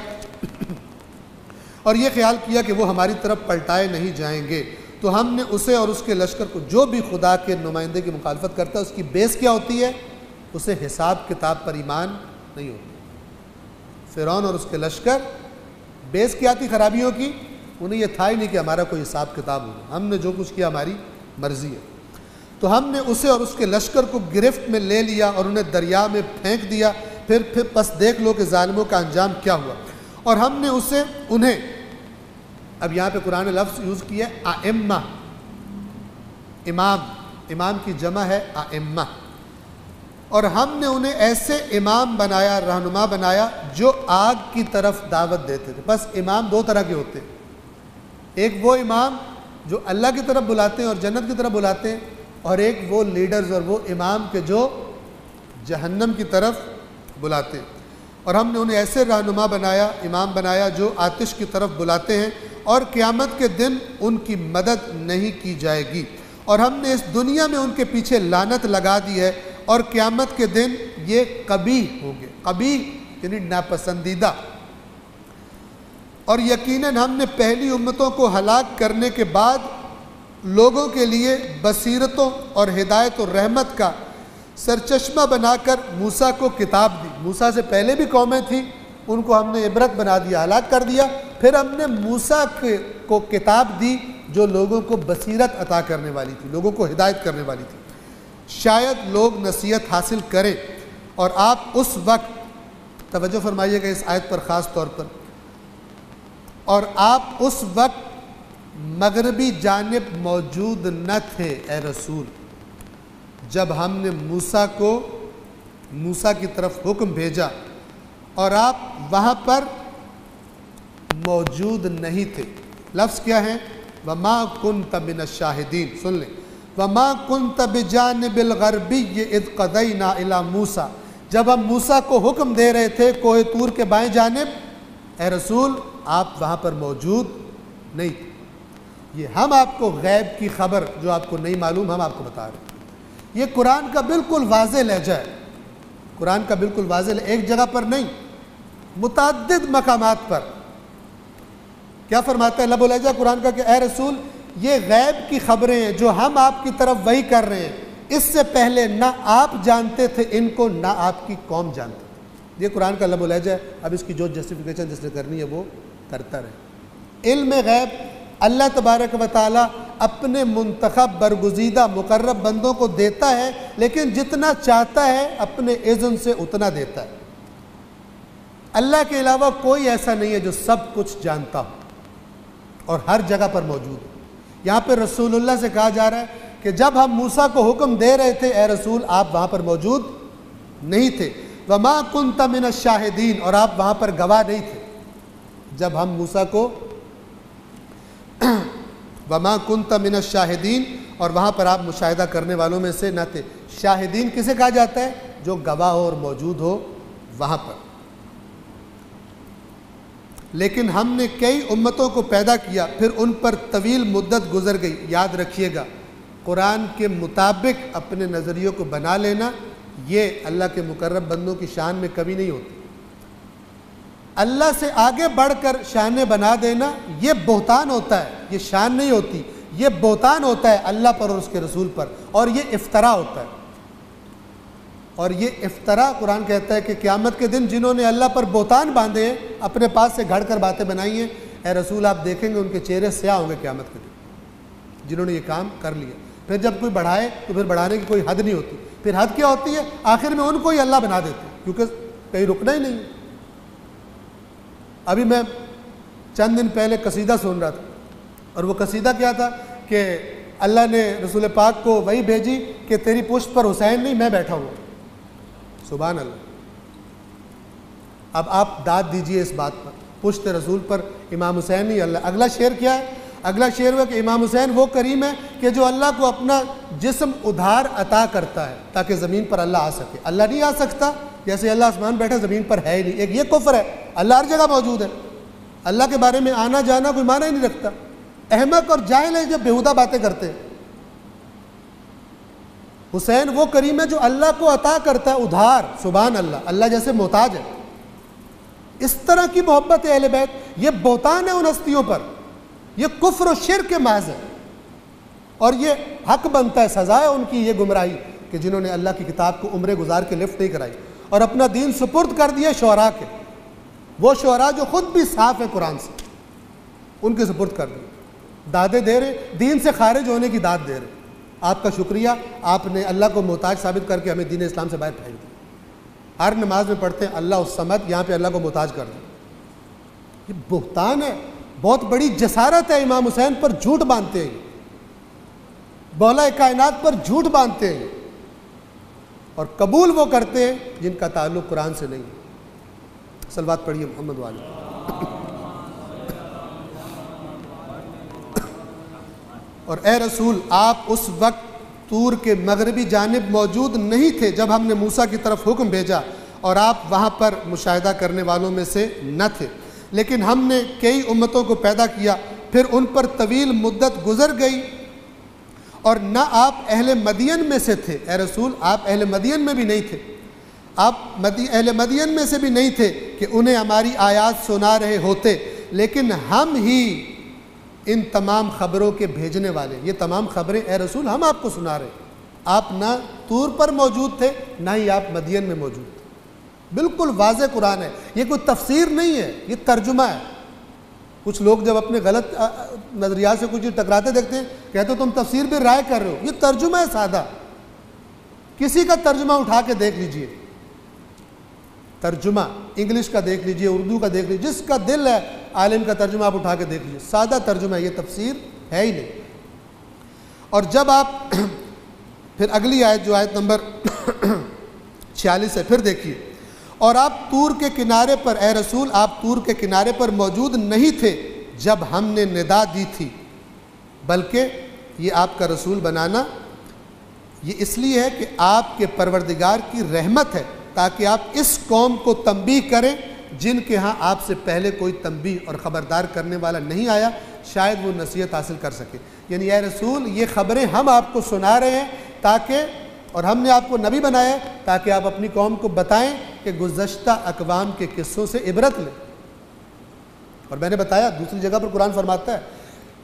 اور یہ خیال کیا کہ وہ ہماری طرف پلٹائے نہیں جائیں گے، تو ہم نے اسے اور اس کے لشکر کو، جو بھی خدا کے نمائندے کی مخالفت کرتا ہے اس کی بیس کیا ہوتی ہے؟ اسے حساب کتاب پر ایمان نہیں ہوتی۔ فرعون اور اس کے لشکر بیس کیا تھی خرابیوں کی؟ انہیں یہ تھا ہی نہیں کہ ہمارا کوئی حساب کتاب ہوگا، ہم نے جو کچھ کیا ہماری مرضی ہے۔ تو ہم نے اسے اور اس کے لشکر کو گرفت میں لے لیا اور انہیں دریا میں پھینک دیا، پھر پس دیکھ لو کہ ظالموں کا انجام کیا ہوا۔ اور ہم نے انہیں اب یہاں پہ قرآن لفظ یوز کیا ہے ائمہ، امام کی جمع ہے ائمہ، اور ہم نے انہیں ایسے امام بنایا، رہنما بنایا، جو آگ کی طرف دعوت دیتے تھے۔ بس امام دو طرح کے ہوتے ہیں، ایک وہ امام جو اللہ کی طرف بلاتے ہیں اور جنت کی طرف بلاتے ہیں، اور ایک وہ لیڈرز اور وہ امام کے جو جہنم کی طرف بلاتے ہیں۔ اور ہم نے انہیں ایسے رہنما بنایا، امام بنایا، جو آتش کی طرف بلاتے ہیں، اور قیامت کے دن ان کی مدد نہیں کی جائے گی۔ اور ہم نے اس دنیا میں ان کے پیچھے لعنت لگا دی ہے، اور قیامت کے دن یہ قبیح ہوں گے۔ قبیح یعنی ناپسندیدہ۔ اور یقیناً ہم نے پہلی امتوں کو ہلاک کرنے کے بعد لوگوں کے لیے بصیرتوں اور ہدایت و رحمت کا سرچشمہ بنا کر موسیٰ کو کتاب دی۔ موسیٰ سے پہلے بھی قومیں تھیں، ان کو ہم نے عبرت بنا دیا، ہلاک کر دیا۔ پھر ہم نے موسیٰ کو کتاب دی جو لوگوں کو بصیرت عطا کرنے والی تھی، لوگوں کو ہدایت کرنے والی تھی، شاید لوگ نصیحت حاصل کریں۔ اور آپ اس وقت، توجہ فرمائیے گا اس آیت پر خاص طور پر، اور آپ اس وقت مغربی جانب موجود نہ تھے اے رسول جب ہم نے موسیٰ کی طرف حکم بھیجا اور آپ وہاں پر موجود نہیں تھے۔ لفظ کیا ہے؟ وَمَا كُنْتَ مِنَ الشَّاهِدِينَ۔ سن لیں، وَمَا كُنْتَ بِجَانِبِ الْغَرْبِيِّ إِذْ قَضَيْنَا إِلَى مُوسَىٰ، جب ہم موسیٰ کو حکم دے رہے تھے کوہ طور کے بائیں جانب، اے رسول آپ وہاں پر موجود نہیں تھے۔ یہ ہم آپ کو غیب کی خبر جو آپ کو نہیں معلوم ہم آپ کو بتا رہے ہیں۔ یہ قرآن کا بالکل واضح لہجہ ہے، قرآن کا بالکل واضح لہجہ، ایک جگہ پر نہیں، متعدد مقامات پر۔ کیا فرماتا ہے لب و لہجہ قرآن کا کہ اے رسول یہ غیب کی خبریں ہیں جو ہم آپ کی طرف وحی کر رہے ہیں، اس سے پہلے نہ آپ جانتے تھے ان کو نہ آپ کی قوم جانتے تھے۔ یہ قرآن کا لب و لہجہ ہے۔ اب اس کی جو جسٹیفیکیشن جس نے کرنی ہے وہ کرتا رہے۔ علم غیب اللہ تبارک و تعالیٰ اپنے منتخب برگزیدہ مقرب بندوں کو دیتا ہے، لیکن جتنا چاہتا ہے اپنے اذن سے اتنا دیتا ہے۔ اللہ کے علاوہ کوئی ایسا نہیں ہے جو سب کچھ جانتا ہو اور ہر جگہ پر موجود ہے۔ یہاں پہ رسول اللہ سے کہا جا رہا ہے کہ جب ہم موسیٰ کو حکم دے رہے تھے اے رسول آپ وہاں پر موجود نہیں تھے۔ وَمَا كُنْتَ مِنَ الشَّاهِدِينَ، اور آپ وہاں پر گواہ نہیں تھے جب ہم موسیٰ کو وَمَا كُنْتَ مِنَ الشَّاهِدِينَ، اور وہاں پر آپ مشاہدہ کرنے والوں میں سے نہ تھے۔ شاہدین کسے کہا جاتا ہے؟ جو گواہ ہو اور موجود ہو وہاں پر۔ لیکن ہم نے کئی امتوں کو پیدا کیا پھر ان پر طویل مدت گزر گئی۔ یاد رکھیے گا قرآن کے مطابق اپنے نظریوں کو بنا لینا یہ اللہ کے مقرب بندوں کی شان میں کمی نہیں ہوتی۔ اللہ سے آگے بڑھ کر شانیں بنا دینا یہ بہتان ہوتا ہے، یہ شان نہیں ہوتی، یہ بہتان ہوتا ہے اللہ پر اور اس کے رسول پر، اور یہ افترا ہوتا ہے۔ اور یہ افترا قرآن کہتا ہے کہ قیامت کے دن جنہوں نے اللہ پر بہتان باندھے ہیں، اپنے پاس سے گھڑ کر باتیں بنائی ہیں، اے رسول آپ دیکھیں گے ان کے چہرے سیاہ ہوں گے قیامت کے دن، جنہوں نے یہ کام کر لیا۔ پھر جب کوئی بڑھائے تو پھر بڑھانے کی کوئی حد نہیں ہوتی، پھر حد کیا ہوتی ہے؟ آخر میں ان کو ہی اللہ بنا دیتے ہیں، کیونکہ کہیں رکنا ہی نہیں ہے۔ ابھی میں چند دن پہلے قصیدہ سن رہا تھا، اور وہ قصیدہ کیا تھا کہ اللہ نے رسول پاک کو وہی بھیجی کہ تیری پشت پر حسین نہیں میں بیٹھا ہوں۔ سبحان اللہ۔ اب آپ داد دیجئے اس بات پر، پشت رسول پر امام حسین نہیں اللہ۔ اگلا شعر کیا ہے؟ اگلا شعر ہوا کہ امام حسین وہ کریم ہے کہ جو اللہ کو اپنا جسم ادھار عطا کرتا ہے تاکہ زمین پر اللہ آ سکے۔ اللہ نہیں آ سکتا، جیسے اللہ آسمان بیٹھا زمین پر ہے ہی نہیں۔ ایک یہ کفر ہے، اللہ ہر جگہ موجود ہے، اللہ کے بارے میں آنا جانا کوئی معنی ہی نہیں رکھتا۔ احمق اور جاہل ہے جب بیہودہ باتیں کرتے ہیں۔ حسین وہ کریم ہے جو اللہ کو عطا کرتا ہے ادھار، سبحان اللہ، اللہ جیسے محتاج ہے۔ اس طرح کی محبت اہل بیت یہ بہتان ہے ان ہستیوں پر، یہ کفر و شرک کے محض ہے، اور یہ حق بنتا ہے، سزا ہے ان کی یہ گمراہی کہ جنہوں نے اللہ کی کتاب کو عمرے گزار کے لفٹ نہیں کرائی اور اپنا دین سپرد کر دیا شعراء کے، وہ شعراء جو خود بھی صاف ہے قرآن سے، ان کے سپرد کر دیا، دادیں دے رہے، دین سے خارج ہونے کی داد دے رہے۔ آپ کا شکریہ، آپ نے اللہ کو محتاج ثابت کر کے ہمیں دین اسلام سے باہر پھینک دیا۔ ہر نماز میں پڑھتے ہیں اللہ الصمد، یہاں پہ اللہ کو محتاج کر دیا۔ یہ بہتان ہے، بہت بڑی جسارت ہے۔ امام حسین پر جھوٹ باندھتے ہیں، مولا کائنات پر جھوٹ باندھتے ہیں، اور قبول وہ کرتے ہیں جن کا تعلق قرآن سے نہیں ہے۔ صلوات پڑھیے محمد والے۔ اور اے رسول آپ اس وقت طور کے مغربی جانب موجود نہیں تھے جب ہم نے موسیٰ کی طرف حکم بھیجا، اور آپ وہاں پر مشاہدہ کرنے والوں میں سے نہ تھے۔ لیکن ہم نے کئی امتوں کو پیدا کیا پھر ان پر طویل مدت گزر گئی، اور نہ آپ اہل مدین میں سے تھے۔ اے رسول آپ اہل مدین میں بھی نہیں تھے، آپ اہل مدین میں سے بھی نہیں تھے کہ انہیں ہماری آیات سنا رہے ہوتے، لیکن ہم ہی ان تمام خبروں کے بھیجنے والے۔ یہ تمام خبریں اے رسول ہم آپ کو سنا رہے ہیں۔ آپ نہ طور پر موجود تھے نہ ہی آپ مدین میں موجود تھے۔ بالکل واضح قرآن ہے، یہ کوئی تفسیر نہیں ہے، یہ ترجمہ ہے۔ کچھ لوگ جب اپنے غلط نظریات سے کچھ ٹکراتے دیکھتے ہیں کہتے تم تفسیر بھی رائے کر رہے ہو، یہ ترجمہ ہے سادہ، کسی کا ترجمہ اٹھا کے دیکھ لیجئے۔ ترجمہ انگلش کا دیکھ لیجئے، اردو کا دیکھ لیجئے، جس کا دل ہے عالم کا ترجمہ آپ اٹھا کے دیکھ لیجئے، سادہ ترجمہ ہے، یہ تفسیر ہے ہی نہیں۔ اور جب آپ پھر اگلی آیت جو آیت نمبر 46 ہے، پھر دیکھیے، اور آپ طور کے کنارے پر، اے رسول آپ طور کے کنارے پر موجود نہیں تھے جب ہم نے ندا دی تھی، بلکہ یہ آپ کا رسول بنانا یہ اس لیے ہے کہ آپ کے پروردگار کی رحمت ہے، تاکہ آپ اس قوم کو تنبیہ کریں جن کے ہاں آپ سے پہلے کوئی تنبیہ اور خبردار کرنے والا نہیں آیا، شاید وہ نصیحت حاصل کر سکے۔ یعنی اے رسول یہ خبریں ہم آپ کو سنا رہے ہیں تاکہ، اور ہم نے آپ کو نبی بنایا ہے تاکہ آپ اپنی قوم کو بتائیں کہ گزشتہ اقوام کے قصوں سے عبرت لیں۔ اور میں نے بتایا دوسری جگہ پر قرآن فرماتا ہے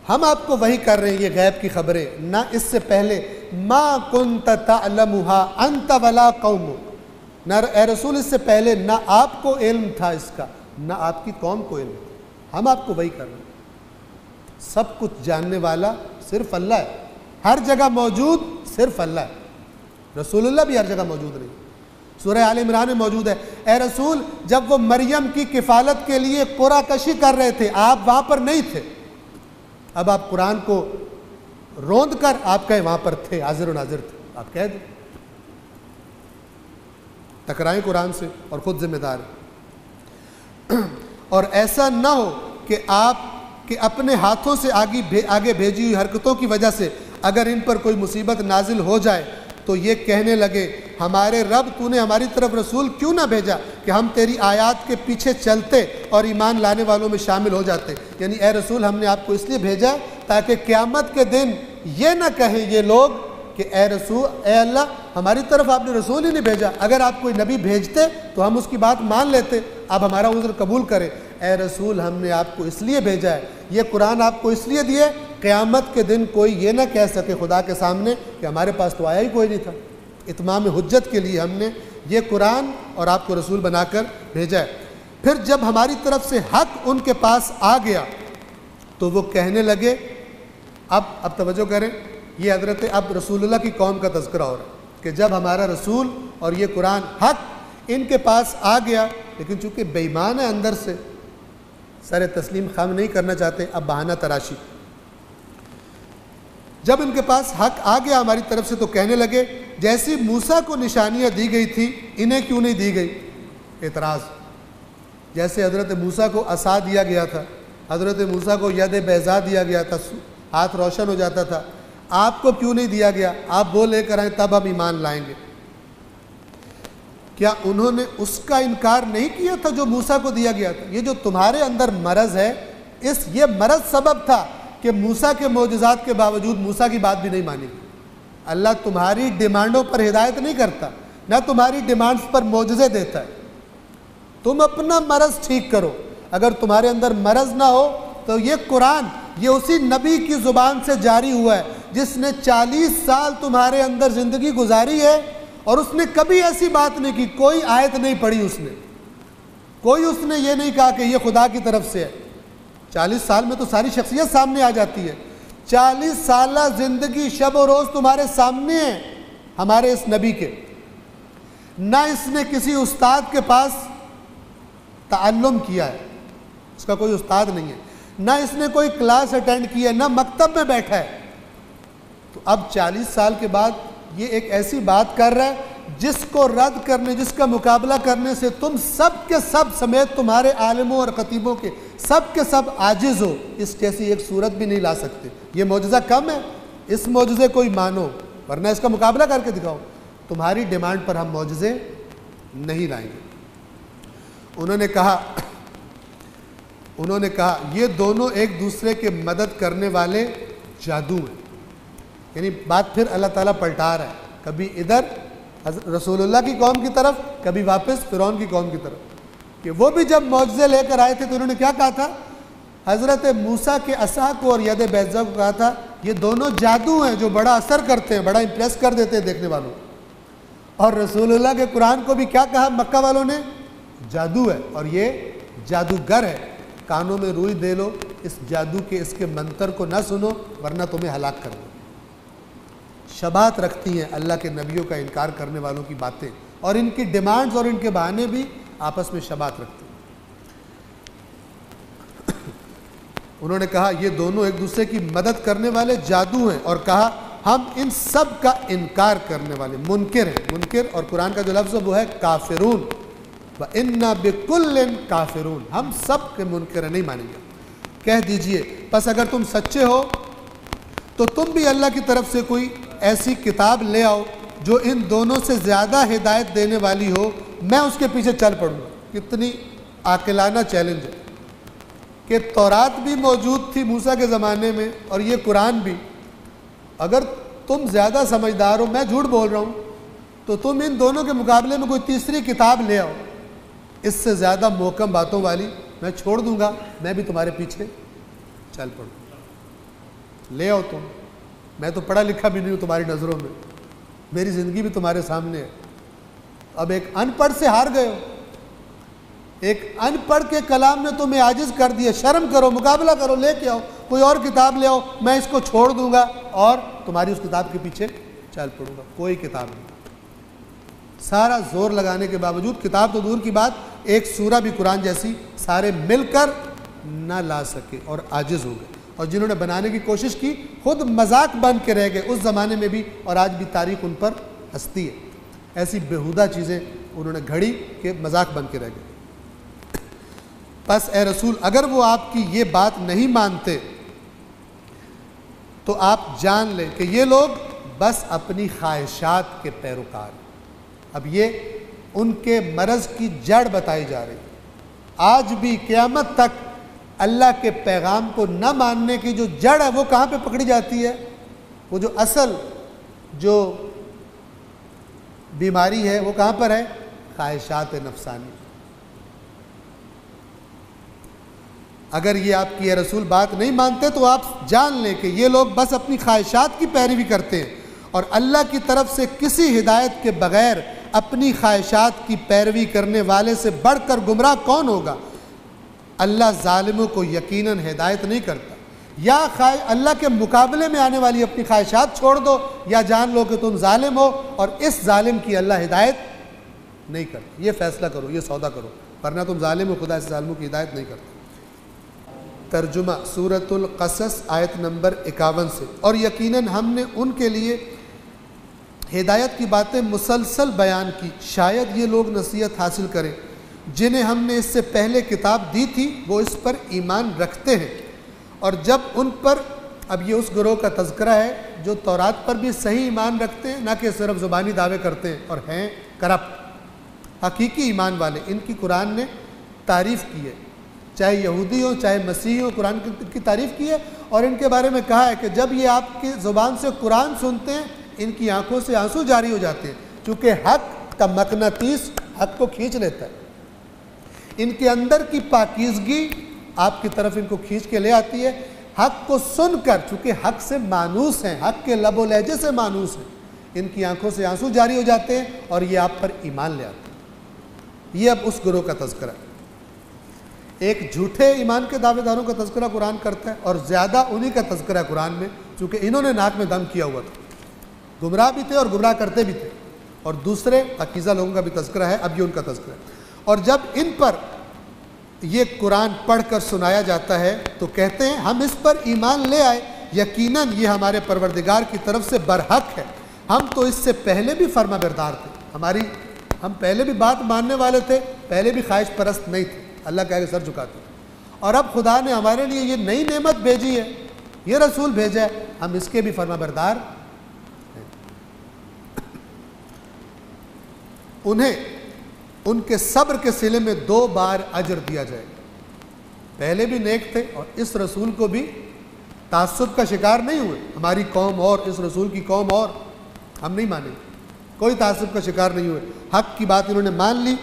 ہم آپ کو وحی کر رہے ہیں یہ غیب کی خبریں، نہ اس سے پہلے ما کنت تعلمها انت ولا قومک، نہ اے رسول اس سے پہلے نہ آپ کو علم تھا اس کا، نہ آپ کی قوم کو علم تھا، ہم آپ کو وحی کر رہے ہیں۔ سب کچھ جاننے والا صرف اللہ ہے، ہر جگہ موجود صرف اللہ ہے، رسول اللہ بھی ہر جگہ موجود نہیں۔ سورہ آل عمران میں موجود ہے، اے رسول جب وہ مریم کی کفالت کے لیے قرعہ کشی کر رہے تھے آپ وہاں پر نہیں تھے، اب آپ قرآن کو روند کر آپ کہیں وہاں پر تھے، حاضر و ناظر تھے، آپ کہہ دیں، ٹکرائیں قرآن سے اور خود ذمہ دار ہیں۔ اور ایسا نہ ہو کہ آپ کہ اپنے ہاتھوں سے آگے بھیجی ہوئی حرکتوں کی وجہ سے اگر ان پر کوئی مصیبت نازل ہو جائے تو یہ کہنے لگے ہمارے رب تو نے ہماری طرف رسول کیوں نہ بھیجا کہ ہم تیری آیات کے پیچھے چلتے اور ایمان لانے والوں میں شامل ہو جاتے۔ یعنی اے رسول ہم نے آپ کو اس لیے بھیجا تاکہ قیامت کے دن یہ نہ کہیں یہ لوگ کہ اے رسول، اے اللہ ہماری طرف آپ نے رسول ہی نہیں بھیجا، اگر آپ کوئی نبی بھیجتے تو ہم اس کی بات مان لیتے، آپ ہمارا عذر قبول کریں۔ اے رسول ہم نے آپ کو اس لیے بھیجا ہے، یہ قرآن آپ کو اس لیے دیے قیامت کے دن کوئی یہ نہ کہہ سکے خدا کے سامنے کہ ہمارے پاس تو آیا ہی کوئی نہیں تھا۔ اتمام حجت کے لیے ہم نے یہ قرآن اور آپ کو رسول بنا کر بھیجا ہے۔ پھر جب ہماری طرف سے حق ان کے پاس آ گیا تو وہ کہنے لگے، اب توجہ کریں، یہ حضرت اب رسول اللہ کی قوم کا تذکرہ ہو رہا ہے کہ جب ہمارا رسول اور یہ قرآن حق ان کے پاس آ گیا، لیکن چونکہ بے ایمان ہے اندر سے، سر تسلیم خم نہیں کرنا چاہتے، اب بہانہ تراشی، جب ان کے پاس حق آ گیا ہماری طرف سے تو کہنے لگے جیسی موسیٰ کو نشانیاں دی گئی تھی انہیں کیوں نہیں دی گئی؟ اعتراض، جیسے حضرت موسیٰ کو عصا دیا گیا تھا، حضرت موسیٰ کو ید بیضاء دیا گیا تھا، ہاتھ روشن ہو جاتا تھا، آپ کو کیوں نہیں دیا گیا؟ آپ وہ لے کر آئیں تب ہم ایمان لائیں گے۔ کیا انہوں نے اس کا انکار نہیں کیا تھا جو موسیٰ کو دیا گیا تھا؟ یہ جو تمہارے اندر مرض ہے، یہ مرض سبب تھا کہ موسیٰ کے معجزات کے باوجود موسیٰ کی بات بھی نہیں مانی گئی۔ اللہ تمہاری ڈیمانڈوں پر ہدایت نہیں کرتا، نہ تمہاری ڈیمانڈز پر معجزے دیتا ہے، تم اپنا مرض ٹھیک کرو۔ اگر تمہارے اندر مرض نہ ہو تو یہ قرآن یہ اسی نبی کی زبان سے جاری ہوا ہے جس نے 40 سال تمہارے اندر زندگی گزاری ہے، اور اس نے کبھی ایسی بات نہیں کی، کوئی آیت نہیں پڑھی اس نے، کوئی اس نے یہ نہیں کہا کہ یہ خدا کی طرف سے ہے۔ 40 سال میں تو ساری شخصیت سامنے آ جاتی ہے، 40 سالہ زندگی شب و روز تمہارے سامنے ہے ہمارے اس نبی کے۔ نہ اس نے کسی استاد کے پاس تعلم کیا ہے، اس کا کوئی استاد نہیں ہے، نہ اس نے کوئی کلاس اٹینڈ کی ہے، نہ مکتب میں بیٹھا ہے۔ تو اب 40 سال کے بعد یہ ایک ایسی بات کر رہا ہے جس کو رد کرنے، جس کا مقابلہ کرنے سے تم سب کے سب سمیت تمہارے عالموں اور خطیبوں کے سب کے سب عاجز ہو، اس جیسی ایک صورت بھی نہیں لا سکتے۔ یہ معجزہ کم ہے، اس معجزے کو ہی مانو ورنہ اس کا مقابلہ کر کے دکھاؤ۔ تمہاری ڈیمانڈ پر ہم معجزے نہیں لائیں گے۔ انہوں نے کہا یہ دونوں ایک دوسرے کے مدد کرنے والے جادو ہیں۔ یعنی بات پھر اللہ تعالیٰ پلٹا رہا ہے، کبھی ادھر رسول اللہ کی قوم کی طرف، کبھی واپس فرعون کی قوم کی طرف، کہ وہ بھی جب معجزے لے کر آئے تھے تو انہوں نے کیا کہا تھا؟ حضرت موسیٰ کے عصا کو اور ید بیضاء کو کہا تھا یہ دونوں جادو ہیں جو بڑا اثر کرتے ہیں، بڑا امپریس کر دیتے ہیں دیکھنے والوں۔ اور رسول اللہ کے قرآن کو بھی کیا کہا مکہ والوں نے؟ جادو ہے اور یہ جادوگر ہے، کانوں میں روئی دے لو، اس جادو کے اس کے منتر کو نہ سنو ورنہ تمہیں ہلاک کر دو۔ شباہت رکھتی ہیں اللہ کے نبیوں کا انکار کرنے والوں کی باتیں، اور ان کی ڈیمانڈز اور ان کے بہانے بھی آپس میں شبات رکھتے ہیں۔ انہوں نے کہا یہ دونوں ایک دوسرے کی مدد کرنے والے جادو ہیں، اور کہا ہم ان سب کا انکار کرنے والے منکر ہیں۔ منکر اور قرآن کا جو لفظ ہے وہ ہے کافرون، وَإِنَّا بِكُلٍّ کافرون، ہم سب کے منکر ہیں، نہیں مانیں گے۔ کہہ دیجئے پس اگر تم سچے ہو تو تم بھی اللہ کی طرف سے کوئی ایسی کتاب لے آؤ جو ان دونوں سے زیادہ ہدایت دینے والی ہو، میں اس کے پیچھے چل پڑوں گا۔ کتنی عاقلانہ چیلنج ہے کہ تورات بھی موجود تھی موسیٰ کے زمانے میں اور یہ قرآن بھی۔ اگر تم زیادہ سمجھدار ہو، میں جھوٹ بول رہا ہوں، تو تم ان دونوں کے مقابلے میں کوئی تیسری کتاب لے آؤ اس سے زیادہ محکم باتوں والی، میں چھوڑ دوں گا، میں بھی تمہارے پیچھے چل پڑوں گا۔ لے آؤ تم، میں تو پڑھا لکھا بھی نہیں ہوں تمہاری نظروں میں، میری زندگی بھی تمہارے سامنے ہے۔ اب ایک ان پڑھ سے ہار گئے ہو، ایک ان پڑھ کے کلام نے تمہیں عاجز کر دیا، شرم کرو، مقابلہ کرو، لے کے آؤ، کوئی اور کتاب لے آؤ، میں اس کو چھوڑ دوں گا اور تمہاری اس کتاب کے پیچھے چل پڑوں گا۔ کوئی کتاب نہیں، سارا زور لگانے کے باوجود، کتاب تو دور کی بات، ایک سورہ بھی قرآن جیسی سارے مل کر نہ لا سکے اور عاجز ہو گئے، اور جنہوں نے بنانے کی کوشش کی خود مذاق بن کے رہ گئے، اس زمانے میں بھی اور آج بھی تاریخ ان پر ہنستی ہے۔ ایسی بیہودہ چیزیں انہوں نے گھڑی کہ مذاق بن کے رہ گئے۔ پس اے رسول اگر وہ آپ کی یہ بات نہیں مانتے تو آپ جان لیں کہ یہ لوگ بس اپنی خواہشات کے پیروکار ہیں۔ اب یہ ان کے مرض کی جڑ بتائی جا رہی ہے۔ آج بھی قیامت تک اللہ کے پیغام کو نہ ماننے کی جو جڑ ہے وہ کہاں پہ پکڑی جاتی ہے؟ وہ جو اصل جو بیماری ہے وہ کہاں پر ہے؟ خواہشات نفسانی۔ اگر یہ آپ کی اے رسول بات نہیں مانتے تو آپ جان لیں کہ یہ لوگ بس اپنی خواہشات کی پیروی کرتے ہیں، اور اللہ کی طرف سے کسی ہدایت کے بغیر اپنی خواہشات کی پیروی کرنے والے سے بڑھ کر گمراہ کون ہوگا؟ اللہ ظالموں کو یقیناً ہدایت نہیں کرتا۔ یا اللہ کے مقابلے میں آنے والی اپنی خواہشات چھوڑ دو، یا جان لو کہ تم ظالم ہو اور اس ظالم کی اللہ ہدایت نہیں کرتا۔ یہ فیصلہ کرو، یہ سودا کرو، ورنہ تم ظالم ہو، خدا اس ظالموں کی ہدایت نہیں کرتا۔ ترجمہ سورۃ القصص آیت نمبر 51 سے، اور یقیناً ہم نے ان کے لیے ہدایت کی باتیں مسلسل بیان کی، شاید یہ لوگ نصیحت حاصل کریں۔ جنہیں ہم نے اس سے پہلے کتاب دی تھی وہ اس پر ایمان رکھتے ہیں، اور جب ان پر، اب یہ اس گروہ کا تذکرہ ہے جو تورات پر بھی صحیح ایمان رکھتے ہیں، نہ کہ صرف زبانی دعوے کرتے ہیں اور ہیں کرپٹ، حقیقی ایمان والے، ان کی قرآن نے تعریف کی ہے، چاہے یہودی ہو چاہے مسیحی ہو، قرآن کی تعریف کی ہے، اور ان کے بارے میں کہا ہے کہ جب یہ آپ کی زبان سے قرآن سنتے ہیں ان کی آنکھوں سے آنسو جاری ہو جاتے ہیں، چونکہ حق کا مقناطیس حق کو کھینچ لیتا ہے۔ ان کے اندر کی پاکیزگی آپ کی طرف ان کو کھینچ کے لے آتی ہے۔ حق کو سن کر، چونکہ حق سے مانوس ہیں، حق کے لب و لہجے سے مانوس ہیں، ان کی آنکھوں سے آنسو جاری ہو جاتے ہیں اور یہ آپ پر ایمان لے آتے ہیں۔ یہ اب اس گروہ کا تذکرہ ہے۔ ایک جھوٹے ایمان کے دعوے داروں کا تذکرہ قرآن کرتا ہے، اور زیادہ انہی کا تذکرہ قرآن میں، چونکہ انہوں نے ناک میں دم کیا ہوا تھا، گمراہ بھی تھے اور گمراہ کرتے بھی تھے، اور دوسرے پاکیزہ لوگوں کا بھی تذکرہ ہے، اب یہ ان کا تذکرہ ہے۔ اور جب ان پر یہ قرآن پڑھ کر سنایا جاتا ہے تو کہتے ہیں ہم اس پر ایمان لے آئے، یقیناً یہ ہمارے پروردگار کی طرف سے برحق ہے، ہم تو اس سے پہلے بھی فرما بردار تھے، ہم پہلے بھی بات ماننے والے تھے، پہلے بھی خواہش پرست نہیں تھے، اللہ کے آگے سر جھکاتے تھے، اور اب خدا نے ہمارے لیے یہ نئی نعمت بھیجی ہے، یہ رسول بھیجا ہے، ہم اس کے بھی فرما بردار ہیں۔ انہیں ان کے صبر کے صلے میں 2 بار اجر دیا جائے گا۔ پہلے بھی نیک تھے اور اس رسول کو بھی تعصب کا شکار نہیں ہوئے، ہماری قوم اور اس رسول کی قوم اور، ہم نہیں مانیں، کوئی تعصب کا شکار نہیں ہوئے، حق کی بات انہوں نے مان لی۔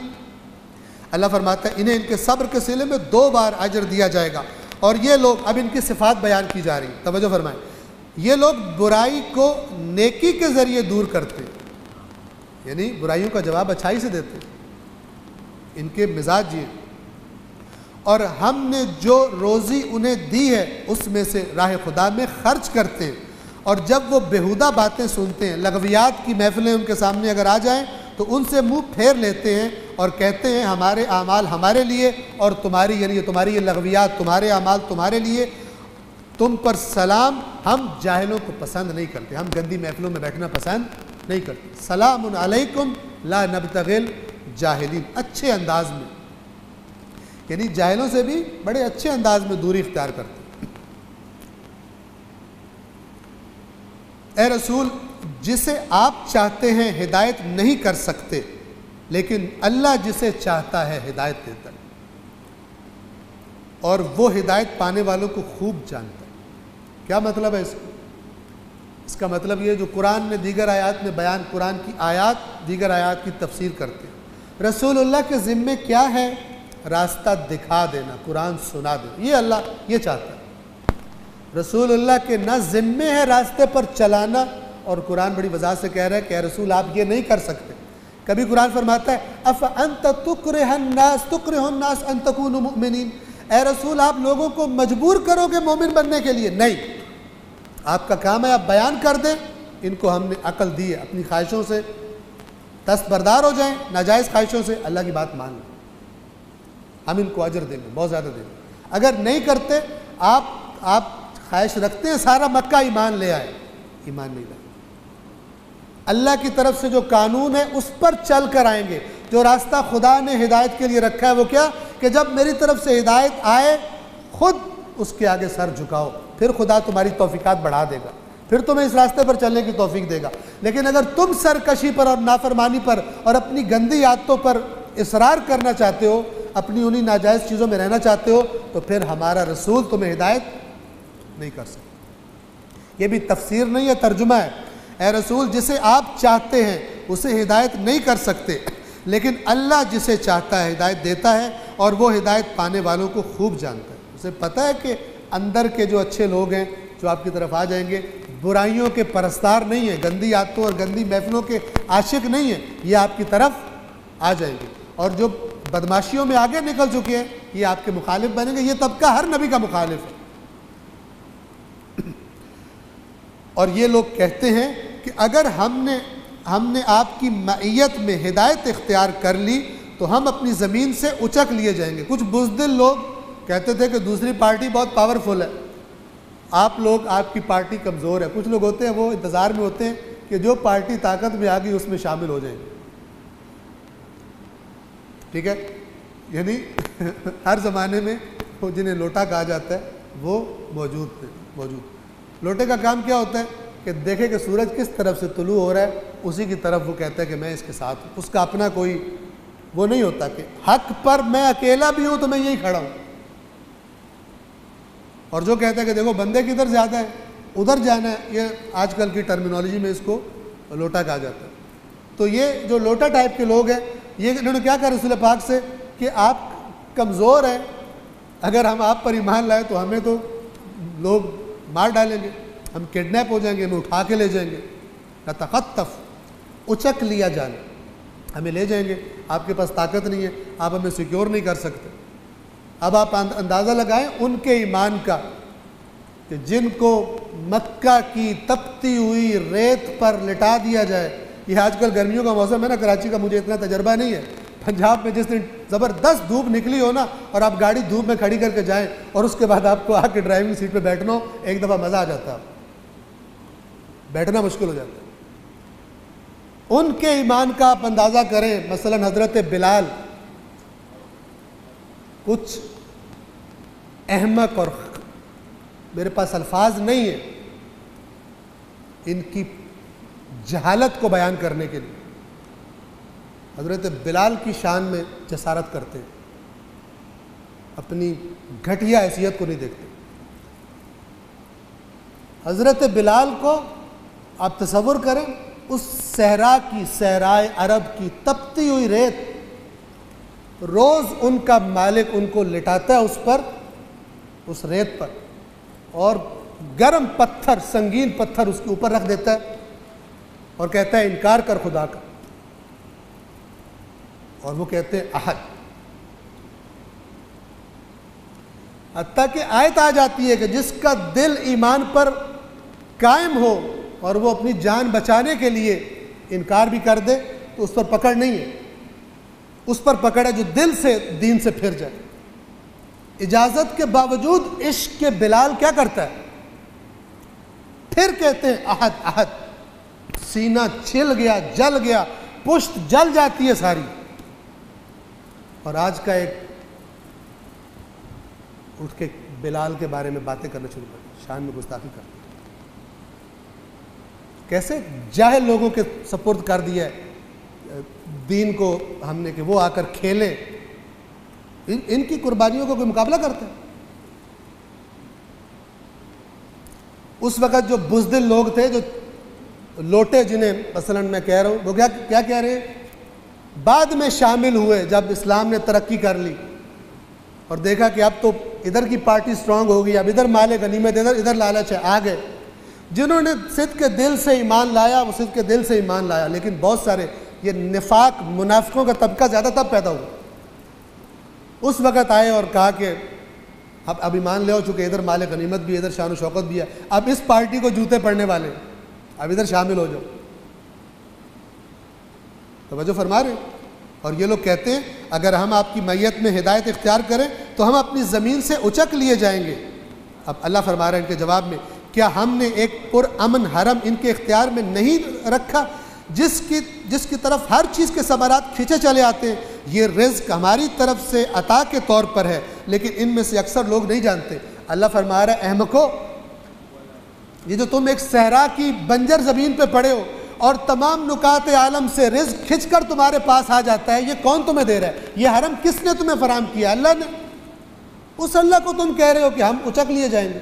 اللہ فرماتا ہے انہیں ان کے صبر کے صلے میں 2 بار اجر دیا جائے گا، اور یہ لوگ، اب ان کی صفات بیان کی جا رہی ہیں، توجہ فرمائیں، یہ لوگ برائی کو نیکی کے ذریعے دور کرتے ہیں، یعنی برائیوں کا جواب اچھائی سے دیتے ہیں، ان کے مزاج یہ، اور ہم نے جو روزی انہیں دی ہے اس میں سے راہ خدا میں خرچ کرتے ہیں، اور جب وہ بیہودہ باتیں سنتے ہیں، لغویات کی محفلیں ان کے سامنے اگر آ جائیں تو ان سے منہ پھیر لیتے ہیں اور کہتے ہیں ہمارے اعمال ہمارے لیے اور تمہاری یعنی تمہاری یہ لغویات تمہارے اعمال تمہارے لیے، تم پر سلام ہم جاہلوں کو پسند نہیں کرتے، ہم گندی محفلوں میں بیٹھنا پسند نہیں کرتے۔ سلام علیکم لا نبتغی الجاہلین، اچھے انداز میں، یعنی جاہلوں سے بھی بڑے اچھے انداز میں دوری اختیار کرتے۔ اے رسول، جسے آپ چاہتے ہیں ہدایت نہیں کر سکتے، لیکن اللہ جسے چاہتا ہے ہدایت دیتا ہے، اور وہ ہدایت پانے والوں کو خوب جانتا ہے۔ کیا مطلب ہے اس کا مطلب یہ جو قرآن نے دیگر آیات میں بیان، قرآن کی آیات دیگر آیات کی تفسیر کرتے ہیں۔ رسول اللہ کے ذمے کیا ہے؟ راستہ دکھا دینا، قرآن سنا دینا، یہ اللہ یہ چاہتا ہے۔ رسول اللہ کے نہ ذمے ہے راستے پر چلانا، اور قرآن بڑی وضاحت سے کہہ رہا ہے کہ اے رسول آپ یہ نہیں کر سکتے۔ کبھی قرآن فرماتا ہے افانت تکرہ الناس ان تکونوا مؤمنین، اے رسول آپ لوگوں کو مجبور کرو گے مومن بننے کے لیے؟ نہیں، آپ کا کام ہے آپ بیان کر دیں۔ ان کو ہم نے عقل دی ہے، اپنی خواہشوں سے دستبردار ہو جائیں، ناجائز خواہشوں سے اللہ کی بات مان لیں، ہم ان کو اجر دیں گے، بہت زیادہ دیں گے۔ اگر نہیں کرتے، آپ خواہش رکھتے ہیں سارا مکہ ایمان لے آئے، ایمان نہیں لائے۔ اللہ کی طرف سے جو قانون ہے اس پر چل کر آئیں گے۔ جو راستہ خدا نے ہدایت کے لیے رکھا ہے وہ کیا کہ جب میری طرف سے ہدایت آئے خود اس کے آگے سر جھکاؤ، پھر خدا تمہاری توفیقات بڑھا دے گا، پھر تمہیں اس راستے پر چلنے کی توفیق دے گا۔ لیکن اگر تم سرکشی پر اور نافرمانی پر اور اپنی گندی عادتوں پر اصرار کرنا چاہتے ہو، اپنی انہی ناجائز چیزوں میں رہنا چاہتے ہو، تو پھر ہمارا رسول تمہیں ہدایت نہیں کر سکتا۔ یہ بھی تفسیر نہیں ہے، ترجمہ ہے۔ اے رسول جسے آپ چاہتے ہیں اسے ہدایت نہیں کر سکتے، لیکن اللہ جسے چاہتا ہے ہدایت دیتا ہے، اور وہ ہدایت پانے والوں کو خوب جانتا ہے۔ اسے پتہ ہے کہ اندر کے جو اچھے لوگ ہیں جو آپ کی طرف آ جائیں گے، برائیوں کے پرستار نہیں ہیں، گندی عادتوں اور گندی محفلوں کے عاشق نہیں ہیں، یہ آپ کی طرف آ جائیں گے۔ اور جو بدماشیوں میں آگے نکل چکے ہیں یہ آپ کے مخالف بنیں گے۔ یہ طبقہ ہر نبی کا مخالف ہے۔ اور یہ لوگ کہتے ہیں کہ اگر ہم نے آپ کی معیت میں ہدایت اختیار کر لی تو ہم اپنی زمین سے اچک لیے جائیں گے۔ کچھ بزدل لوگ کہتے تھے کہ دوسری پارٹی بہت پاورفل ہے، آپ کی پارٹی کمزور ہے۔ کچھ لوگ ہوتے ہیں وہ انتظار میں ہوتے ہیں کہ جو پارٹی طاقت میں آ گئی اس میں شامل ہو جائیں گے، ٹھیک ہے؟ یعنی ہر زمانے میں وہ جنہیں لوٹا کہا جاتا ہے وہ موجود۔ لوٹے کا کام کیا ہوتا ہے کہ دیکھے کہ سورج کس طرف سے طلوع ہو رہا ہے، اسی کی طرف وہ کہتا ہے کہ میں اس کے ساتھ ہوں۔ اس کا اپنا کوئی وہ نہیں ہوتا کہ حق پر میں اکیلا بھی ہوں تو میں یہی کھڑا ہوں۔ اور جو کہتا ہے کہ دیکھو بندے کدھر زیادہ ہے، ادھر جانا ہے، یہ آج کل کی ٹرمینالوجی میں اس کو لوٹا کہا جاتا ہے۔ تو یہ جو لوٹا ٹائپ کے لوگ ہیں، یہ انہوں نے کیا کہا رسول پاک سے کہ آپ کمزور ہیں، اگر ہم آپ پر ایمان لائے تو ہمیں تو لوگ مار ڈالیں گے، ہم کڈنیپ ہو جائیں گے، ہمیں اٹھا کے لے جائیں گے، نتخطف، اچک لیا جانا، ہمیں لے جائیں گے، آپ کے پاس طاقت نہیں ہے، آپ ہمیں سیکیور نہیں کر سکتے۔ اب آپ اندازہ لگائیں ان کے ایمان کا کہ جن کو مکہ کی تپتی ہوئی ریت پر لٹا دیا جائے۔ یہ آج کل گرمیوں کا موسم ہے نا، کراچی کا مجھے اتنا تجربہ نہیں ہے، پنجاب میں جس دن زبردست دھوپ نکلی ہو نا اور آپ گاڑی دھوپ میں کھڑی کر کے جائیں اور اس کے بعد آپ کو آ کے ڈرائیونگ سیٹ پہ بیٹھنا ہو، ایک دفعہ مزہ آ جاتا ہے، بیٹھنا مشکل ہو جاتا ہے۔ ان کے ایمان کا آپ اندازہ کریں، مثلا حضرت بلال، کچھ احمق، اور میرے پاس الفاظ نہیں ہیں ان کی جہالت کو بیان کرنے کے لیے، حضرت بلال کی شان میں جسارت کرتے ہیں، اپنی گھٹیا حیثیت کو نہیں دیکھتے۔ حضرت بلال کو آپ تصور کریں، اس صحرا کی، صحرائے عرب کی تپتی ہوئی ریت، روز ان کا مالک ان کو لٹاتا ہے اس پر، اس ریت پر، اور گرم پتھر، سنگین پتھر اس کے اوپر رکھ دیتا ہے اور کہتا ہے انکار کر خدا کا، اور وہ کہتے ہیں احد۔ حتیٰ کہ آیت آ جاتی ہے کہ جس کا دل ایمان پر قائم ہو اور وہ اپنی جان بچانے کے لیے انکار بھی کر دے تو اس پر پکڑ نہیں ہے، اس پر پکڑ ہے جو دل سے دین سے پھر جائے۔ اجازت کے باوجود عشق کے بلال کیا کرتا ہے؟ پھر کہتے ہیں احد احد، سینہ چھل گیا، جل گیا، پشت جل جاتی ہے ساری۔ اور آج کا ایک اٹھ کے بلال کے بارے میں باتیں کرنا شروع کر دی، شان میں گستاخی کرتے ہیں، کیسے جاہل لوگوں کے سپرد کر دیا ہے دین کو ہم نے کہ وہ آ کر کھیلے۔ ان کی قربانیوں کا کوئی مقابلہ کرتا ہے؟ اس وقت جو بزدل لوگ تھے، جو لوٹے جنہیں مثلا میں کہہ رہا ہوں، وہ کیا کہہ رہے ہیں؟ بعد میں شامل ہوئے جب اسلام نے ترقی کر لی اور دیکھا کہ اب تو ادھر کی پارٹی سٹرونگ ہو گئی، اب ادھر مال غنیمت، ادھر لالچ ہے، آ گئے۔ جنہوں نے صدق کے دل سے ایمان لایا وہ صدق کے دل سے ایمان لایا، لیکن بہت سارے یہ نفاق منافقوں کا طبقہ زیادہ تب پیدا ہوا۔ اس وقت آئے اور کہا کہ اب ایمان لے ہو چکے، ادھر مال غنیمت بھی ہے، ادھر شان و شوکت بھی ہے، اب اس پارٹی کو جوتے پڑنے والے، اب ادھر شامل ہو جاؤ۔ توجہ فرما رہے ہیں؟ اور یہ لوگ کہتے ہیں اگر ہم آپ کی میت میں ہدایت اختیار کریں تو ہم اپنی زمین سے اچک لیے جائیں گے۔ اب اللہ فرما رہے ہیں ان کے جواب میں، کیا ہم نے ایک پرامن حرم ان کے اختیار میں نہیں رکھا جس کی طرف ہر چیز کے ثمرات کھینچے چلے آتے ہیں؟ یہ رزق ہماری طرف سے عطا کے طور پر ہے، لیکن ان میں سے اکثر لوگ نہیں جانتے۔ اللہ فرما رہا ہے احمقو، یہ جو تم ایک صحرا کی بنجر زمین پہ پڑے ہو اور تمام نکات عالم سے رزق کھنچ کر تمہارے پاس آ جاتا ہے، یہ کون تمہیں دے رہا ہے؟ یہ حرم کس نے تمہیں فراہم کیا؟ اللہ نے۔ اس اللہ کو تم کہہ رہے ہو کہ ہم اچک لیے جائیں گے،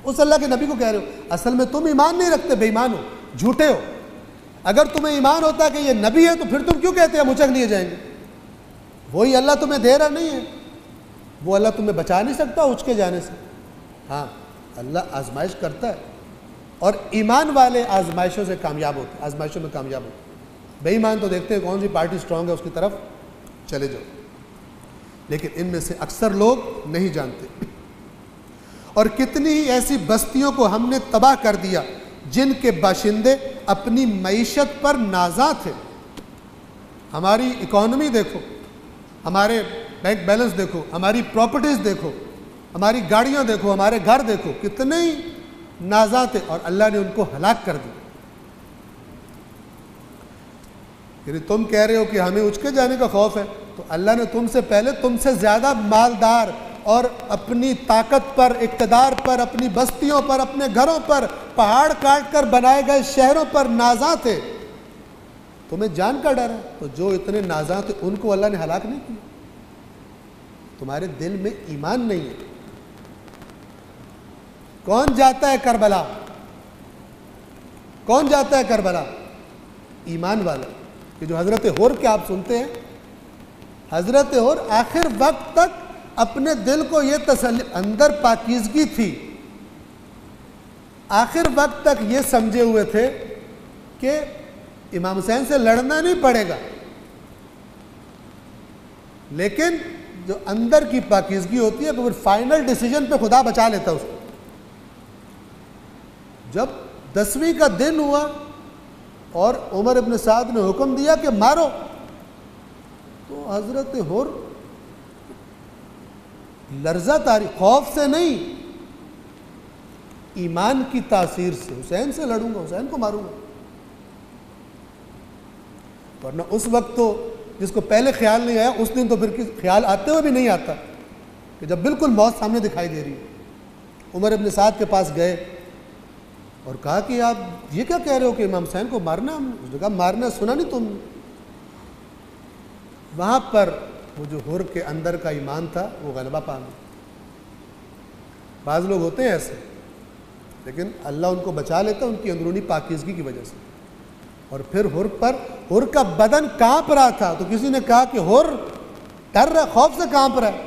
اس اللہ کے نبی کو کہہ رہے ہو، اصل میں تم ایمان نہیں رکھتے، بے ایمان ہو، جھوٹے ہو۔ اگر تمہیں ایمان ہوتا کہ یہ نبی ہے تو پھر تم کیوں کہتے ہم اچک لیے جائیں گے؟ وہی اللہ تمہیں دے رہا نہیں ہے، وہ اللہ تمہیں بچا نہیں سکتا اچکے جانے سے۔ ہاں اللہ آزمائش کرتا ہے اور ایمان والے آزمائشوں سے کامیاب ہوتے ہیں، آزمائشوں میں کامیاب ہوتے ہیں۔ بے ایمان تو دیکھتے ہیں کون سی پارٹی سٹرونگ ہے اس کی طرف چلے جاؤ، لیکن ان میں سے اکثر لوگ نہیں جانتے۔ اور کتنی ہی ایسی بستیوں کو ہم نے تباہ کر دیا جن کے باشندے اپنی معیشت پر نازاں تھے۔ ہماری اکانومی دیکھو، ہمارے بینک بیلنس دیکھو، ہماری پراپرٹیز دیکھو، ہماری گاڑیاں دیکھو، ہمارے گھر دیکھو، کتنے ہی نازاں تھے اور اللہ نے ان کو ہلاک کر دیا۔ یعنی تم کہہ رہے ہو کہ ہمیں اچکے جانے کا خوف ہے، تو اللہ نے تم سے پہلے تم سے زیادہ مالدار اور اپنی طاقت پر، اقتدار پر، اپنی بستیوں پر، اپنے گھروں پر، پہاڑ کاٹ کر بنائے گئے شہروں پر نازاں تھے، تمہیں جان کا ڈر ہے۔ تو جو اتنے نازاں تھے ان کو اللہ نے ہلاک نہیں کیا، تمہارے دل میں ایمان نہیں ہے۔ کون جاتا ہے کربلا؟ کون جاتا ہے کربلا؟ ایمان والا۔ کہ جو حضرت ہور کے آپ سنتے ہیں، حضرت ہور آخر وقت تک اپنے دل کو یہ تسلی، اندر پاکیزگی تھی، آخر وقت تک یہ سمجھے ہوئے تھے کہ امام حسین سے لڑنا نہیں پڑے گا، لیکن جو اندر کی پاکیزگی ہوتی ہے پھر فائنل ڈیسیجن پہ خدا بچا لیتا ہے اس کو۔ جب 10ویں کا دن ہوا اور عمر ابن سعد نے حکم دیا کہ مارو، تو حضرت ہور لرزہ طاری، خوف سے نہیں، ایمان کی تاثیر سے، حسین سے لڑوں گا، حسین کو ماروں گا۔ ورنہ اس وقت تو جس کو پہلے خیال نہیں آیا اس دن تو پھر خیال آتے ہوئے بھی نہیں آتا، کہ جب بالکل موت سامنے دکھائی دے رہی ہے۔ عمر ابن سعد کے پاس گئے اور کہا کہ آپ یہ کیا کہہ رہے ہو کہ امام حسین کو مارنا؟ اس نے کہا مارنا سنا نہیں تم نے؟ وہاں پر وہ جو ہور کے اندر کا ایمان تھا وہ غلبہ پا گیا۔ بعض لوگ ہوتے ہیں ایسے، لیکن اللہ ان کو بچا لیتا ان کی اندرونی پاکیزگی کی وجہ سے۔ اور پھر ہور کا بدن کانپ رہا تھا، تو کسی نے کہا کہ ہور ڈر رہا، خوف سے کانپ رہا ہے۔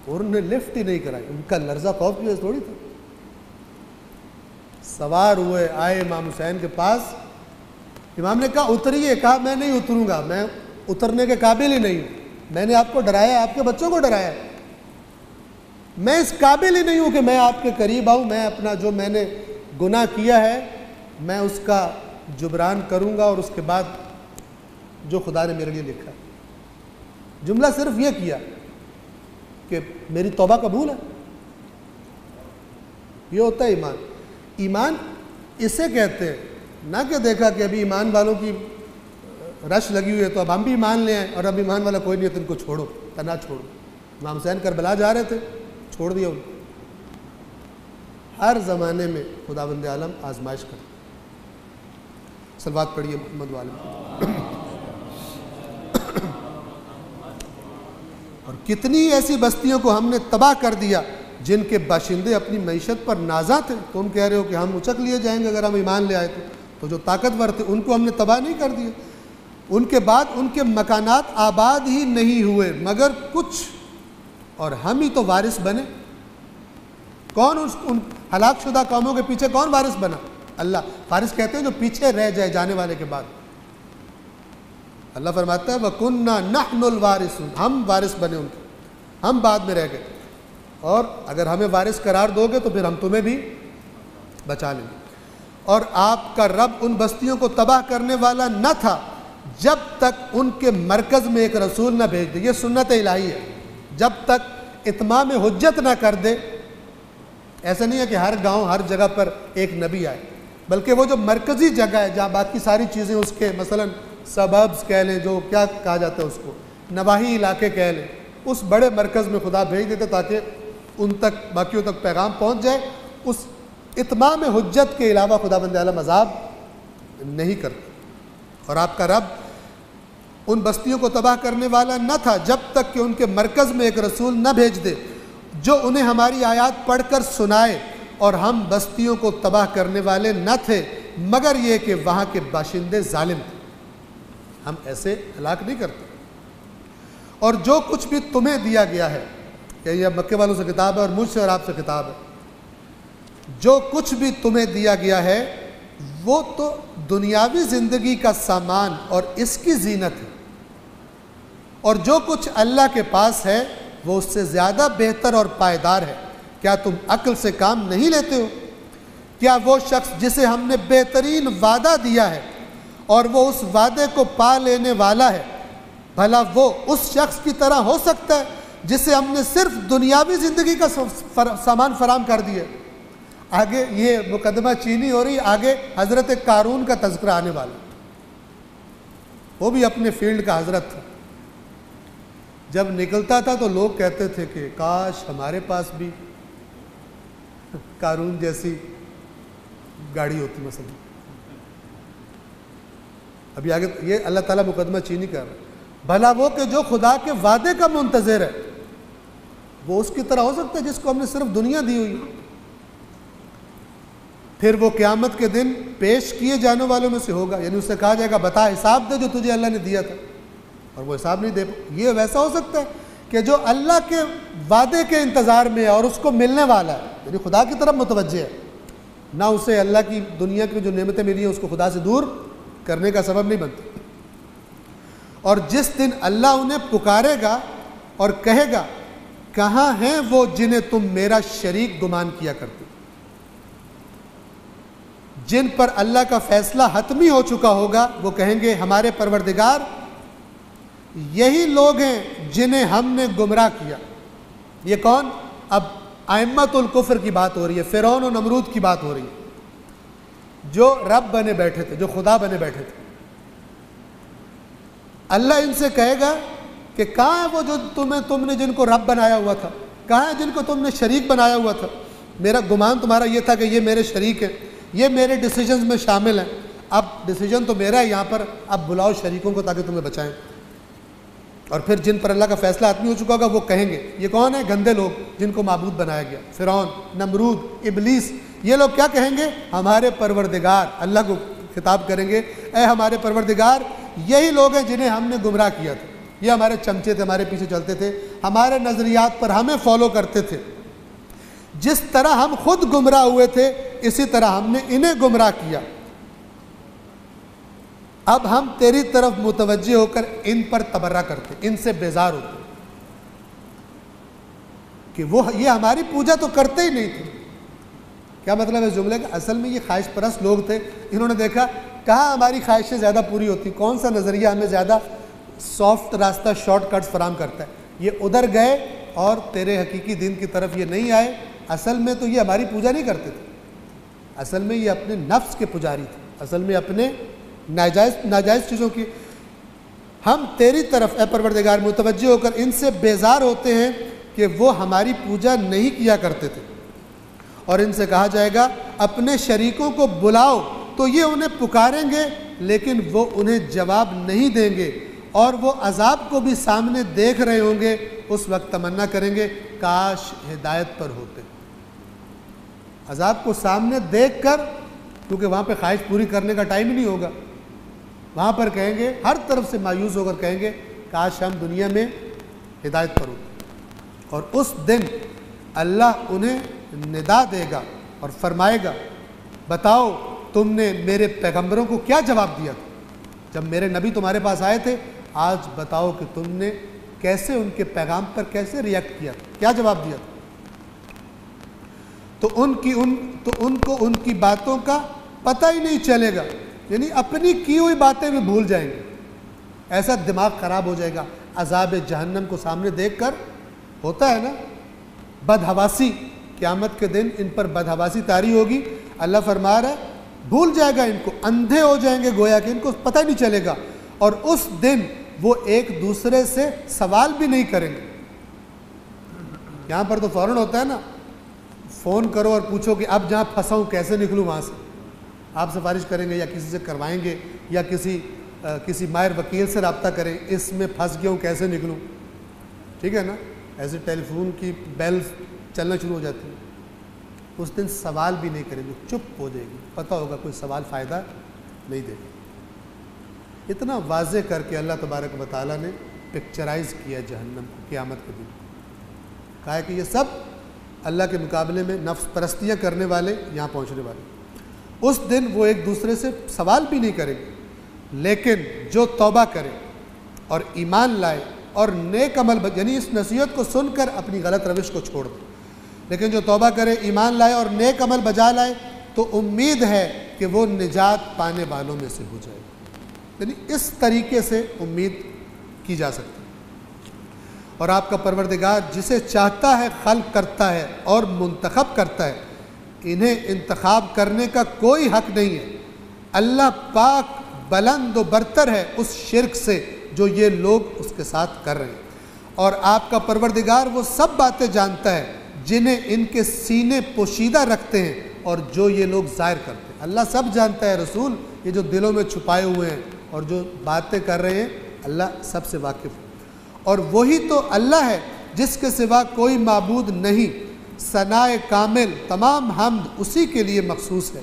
ہور نے لفٹ ہی نہیں کرائی، ان کا لرزہ خوف کی وجہ سے تھوڑی تھا۔ سوار ہوئے، آئے امام حسین کے پاس، امام نے کہا اتریے، کہا میں نہیں اتروں گا، میں اترنے کے قابل ہی نہیں ہوں، میں نے آپ کو ڈرایا، آپ کے بچوں کو ڈرایا، میں اس قابل ہی نہیں ہوں کہ میں آپ کے قریب آؤں، میں اپنا جو میں نے گناہ کیا ہے میں اس کا جبران کروں گا اور اس کے بعد جو خدا نے میرے لیے لکھا ہے۔ جملہ صرف یہ کیا کہ میری توبہ قبول ہے. یہ ہوتا ہے ایمان. ایمان اسے کہتے ہیں، نہ کہ دیکھا کہ ابھی ایمان والوں کی رش لگی ہوئی ہے تو اب ہم بھی ایمان لے آئیں، اور اب ایمان والا کوئی نہیں ہے تو ان کو چھوڑو، نہ چھوڑو. امام حسین کربلا جا رہے تھے، چھوڑ دیا ان کو. ہر زمانے میں خداوند عالم آزمائش کرے. صلوات پڑھیے محمد والے. اور کتنی ایسی بستیوں کو ہم نے تباہ کر دیا جن کے باشندے اپنی معیشت پر نازاں تھے. تم کہہ رہے ہو کہ ہم اچک لیے جائیں گے اگر ہم ایمان لے آئے تو جو طاقتور تھے ان کو ہم نے تباہ نہیں کر دیا. ان کے بعد ان کے مکانات آباد ہی نہیں ہوئے مگر کچھ، اور ہم ہی تو وارث بنے. کون ان ہلاک شدہ قوموں کے پیچھے کون وارث بنا؟ اللہ. وارث کہتے ہیں جو پیچھے رہ جائے جانے والے کے بعد. اللہ فرماتا ہے وَكُنَّا نَحْنُ الْوَارِثُونَ، ہم وارث بنے ان کے، ہم بعد میں رہ گئے. اور اگر ہمیں وارث قرار دو گے تو پھر ہم تمہیں بھی بچا لیں گے. اور آپ کا رب ان بستیوں کو تباہ کرنے والا نہ تھا جب تک ان کے مرکز میں ایک رسول نہ بھیج دے. یہ سنت الہی ہے، جب تک اتمام حجت نہ کر دے. ایسا نہیں ہے کہ ہر گاؤں ہر جگہ پر ایک نبی آئے، بلکہ وہ جو مرکزی جگہ ہے جہاں باقی ساری چیزیں اس کے مثلا سببز کہہ لیں، جو کیا کہا جاتا ہے اس کو، نواحی علاقے کہہ لیں، اس بڑے مرکز میں خدا بھیج دیتے تاکہ ان تک باقیوں تک پیغام پہنچ جائے. اس اتمام حجت کے علاوہ خداوند عالم عذاب نہیں کرتا. اور آپ کا رب ان بستیوں کو تباہ کرنے والا نہ تھا جب تک کہ ان کے مرکز میں ایک رسول نہ بھیج دے جو انہیں ہماری آیات پڑھ کر سنائے. اور ہم بستیوں کو تباہ کرنے والے نہ تھے مگر یہ کہ وہاں کے باشندے ظالم تھے. ہم ایسے ہلاک نہیں کرتے. اور جو کچھ بھی تمہیں دیا گیا ہے، یہ مکے والوں سے کتاب ہے اور مجھ سے اور آپ سے کتاب ہے، جو کچھ بھی تمہیں دیا گیا ہے وہ تو دنیاوی زندگی کا سامان اور اس کی زینت ہے، اور جو کچھ اللہ کے پاس ہے وہ اس سے زیادہ بہتر اور پائیدار ہے. کیا تم عقل سے کام نہیں لیتے ہو؟ کیا وہ شخص جسے ہم نے بہترین وعدہ دیا ہے اور وہ اس وعدے کو پا لینے والا ہے، بھلا وہ اس شخص کی طرح ہو سکتا ہے جسے ہم نے صرف دنیاوی زندگی کا سامان فراہم کر دیا؟ آگے یہ مقدمہ چینی ہو رہی، آگے حضرت قارون کا تذکرہ آنے والا. وہ بھی اپنے فیلڈ کا حضرت تھا. جب نکلتا تھا تو لوگ کہتے تھے کہ کاش ہمارے پاس بھی قارون جیسی گاڑی ہوتی مثلا. ابھی آگے یہ اللہ تعالیٰ مقدمہ چینی کر رہا ہے. بھلا وہ کہ جو خدا کے وعدے کا منتظر ہے وہ اس کی طرح ہو سکتا ہے جس کو ہم نے صرف دنیا دی ہوئی. پھر وہ قیامت کے دن پیش کیے جانے والوں میں سے ہوگا، یعنی اس سے کہا جائے گا بتا حساب دے جو تجھے اللہ نے دیا تھا، اور وہ حساب نہیں دے. یہ ویسا ہو سکتا ہے کہ جو اللہ کے وعدے کے انتظار میں ہے اور اس کو ملنے والا ہے، یعنی خدا کی طرف متوجہ ہے، نہ اسے اللہ کی دنیا کی جو نعمتیں ملی ہیں اس کو خدا سے دور کرنے کا سبب نہیں بنتی. اور جس دن اللہ انہیں پکارے گا اور کہے گا کہاں ہیں وہ جنہیں تم میرا شریک گمان کیا کرتے، جن پر اللہ کا فیصلہ حتمی ہو چکا ہوگا، وہ کہیں گے ہمارے پروردگار یہی لوگ ہیں جنہیں ہم نے گمراہ کیا. یہ کون؟ اب ائمۃ الکفر کی بات ہو رہی ہے، فرعون و نمرود کی بات ہو رہی ہے، جو رب بنے بیٹھے تھے، جو خدا بنے بیٹھے تھے. اللہ ان سے کہے گا کہ کہاں ہے وہ جو تم نے جن کو رب بنایا ہوا تھا، کہاں ہے جن کو تم نے شریک بنایا ہوا تھا؟ میرا گمان تمہارا یہ تھا کہ یہ میرے شریک ہیں، یہ میرے ڈیسیجنز میں شامل ہیں، اب ڈیسیجن تو میرا ہے یہاں پر، اب بلاؤ شریکوں کو تاکہ تمہیں بچائیں. اور پھر جن پر اللہ کا فیصلہ حتمی ہو چکا ہوگا وہ کہیں گے، یہ کون ہے؟ گندے لوگ جن کو معبود بنایا گیا، فرعون، نمرود، ابلیس. یہ لوگ کیا کہیں گے؟ ہمارے پروردگار، اللہ کو خطاب کریں گے، اے ہمارے پروردگار یہی لوگ ہیں جنہیں ہم نے گمراہ کیا تھا، یہ ہمارے چمچے تھے، ہمارے پیچھے چلتے تھے، ہمارے نظریات پر ہمیں فالو کرتے تھے، جس طرح ہم خود گمراہ ہوئے تھے اسی طرح ہم نے انہیں گمراہ کیا. اب ہم تیری طرف متوجہ ہو کر ان پر تبرہ کرتے، ان سے بیزار ہوتے کہ وہ یہ ہماری پوجا تو کرتے ہی نہیں تھے. کیا مطلب ہے اس جملے کا؟ اصل میں یہ خواہش پرست لوگ تھے، انہوں نے دیکھا کہاں ہماری خواہشیں زیادہ پوری ہوتی، کون سا نظریہ ہمیں زیادہ سافٹ راستہ شارٹ کٹس فراہم کرتا ہے. یہ ادھر گئے اور تیرے حقیقی دین کی طرف یہ نہیں آئے. اصل میں تو یہ ہماری پوجا نہیں کرتے تھے, اصل میں یہ اپنے نفس کے پجاری تھے, اصل میں اپنے ناجائز چیزوں کی. ہم تیری طرف اے پروردگار متوجہ ہو کر ان سے بیزار ہوتے ہیں کہ وہ ہماری پوجا نہیں کیا کرتے تھے. اور ان سے کہا جائے گا اپنے شریکوں کو بلاؤ, تو یہ انہیں پکاریں گے لیکن وہ انہیں جواب نہیں دیں گے, اور وہ عذاب کو بھی سامنے دیکھ رہے ہوں گے. اس وقت تمنا کریں گے کاش ہدایت پر ہوتے. عذاب کو سامنے دیکھ کر, کیونکہ وہاں پہ خواہش پوری کرنے کا ٹائم ہی نہیں ہوگا, وہاں پر کہیں گے, ہر طرف سے مایوس ہو کر کہیں گے کاش ہم دنیا میں ہدایت پر ہوتے. اور اس دن اللہ انہیں ندا دے گا اور فرمائے گا بتاؤ تم نے میرے پیغمبروں کو کیا جواب دیا تھا جب میرے نبی تمہارے پاس آئے تھے. آج بتاؤ کہ تم نے کیسے ان کے پیغام پر کیسے ریئیکٹ کیا تھا, کیا جواب دیا تھا. تو ان کو ان کی باتوں کا پتہ ہی نہیں چلے گا, یعنی اپنی کی ہوئی باتیں بھی بھول جائیں گے. ایسا دماغ خراب ہو جائے گا عذاب جہنم کو سامنے دیکھ کر. ہوتا ہے نا بدحواسی, قیامت کے دن ان پر بدحواسی طاری ہوگی. اللہ فرما رہا ہے بھول جائے گا ان کو, اندھے ہو جائیں گے گویا کہ ان کو پتہ ہی نہیں چلے گا. اور اس دن وہ ایک دوسرے سے سوال بھی نہیں کریں گے. یہاں پر تو فوراً ہوتا ہے نا, فون کرو اور پوچھو کہ اب جہاں پھنسا ہوں کیسے نکلوں وہاں سے. آپ سفارش کریں گے یا کسی سے کروائیں گے یا کسی ماہر وکیل سے رابطہ کریں, اس میں پھنس گیا ہوں کیسے نکلوں. ٹھیک ہے نا, ایسے ٹیلی فون کی بیل چلنا شروع ہو جاتی ہے. اس دن سوال بھی نہیں کریں گے, چپ ہو جائے گی, پتہ ہوگا کوئی سوال فائدہ نہیں دے گا. اتنا واضح کر کے اللہ تبارک و تعالیٰ نے پکچرائز کیا جہنم کو قیامت کے دن. کہا ہے کہ یہ سب اللہ کے مقابلے میں نفس پرستیاں کرنے والے یہاں پہنچنے والے. اس دن وہ ایک دوسرے سے سوال بھی نہیں کریں گے, لیکن جو توبہ کرے اور ایمان لائے اور نیک عمل یعنی اس نصیحت کو سن کر اپنی غلط روش کو چھوڑ دے, لیکن جو توبہ کرے, ایمان لائے اور نیک عمل بجا لائے تو امید ہے کہ وہ نجات پانے والوں میں سے ہو جائے. یعنی اس طریقے سے امید کی جا سکتی. اور آپ کا پروردگار جسے چاہتا ہے خلق کرتا ہے اور منتخب کرتا ہے, انہیں انتخاب کرنے کا کوئی حق نہیں ہے. اللہ پاک بلند و برتر ہے اس شرک سے جو یہ لوگ اس کے ساتھ کر رہے ہیں. اور آپ کا پروردگار وہ سب باتیں جانتا ہے جنہیں ان کے سینے پوشیدہ رکھتے ہیں اور جو یہ لوگ ظاہر کرتے ہیں. اللہ سب جانتا ہے رسول, یہ جو دلوں میں چھپائے ہوئے ہیں اور جو باتیں کر رہے ہیں اللہ سب سے واقف ہے. اور وہی تو اللہ ہے جس کے سوا کوئی معبود نہیں. ثناء کامل تمام حمد اسی کے لیے مخصوص ہے,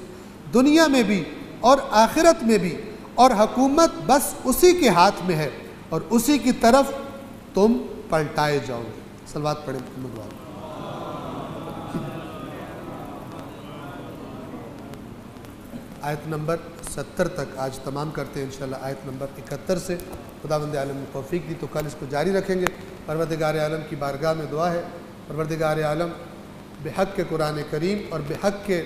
دنیا میں بھی اور آخرت میں بھی, اور حکومت بس اسی کے ہاتھ میں ہے اور اسی کی طرف تم پلٹائے جاؤ گے. صلوات پڑھیں محمد والے. آیت نمبر 70 تک آج تمام کرتے ہیں انشاءاللہ. آیت نمبر 71 سے خداوند عالم نے توفیق دی تو کل اس کو جاری رکھیں گے. پروردگار عالم کی بارگاہ میں دعا ہے, پروردگار عالم بحق کے قرآن کریم اور بحق کے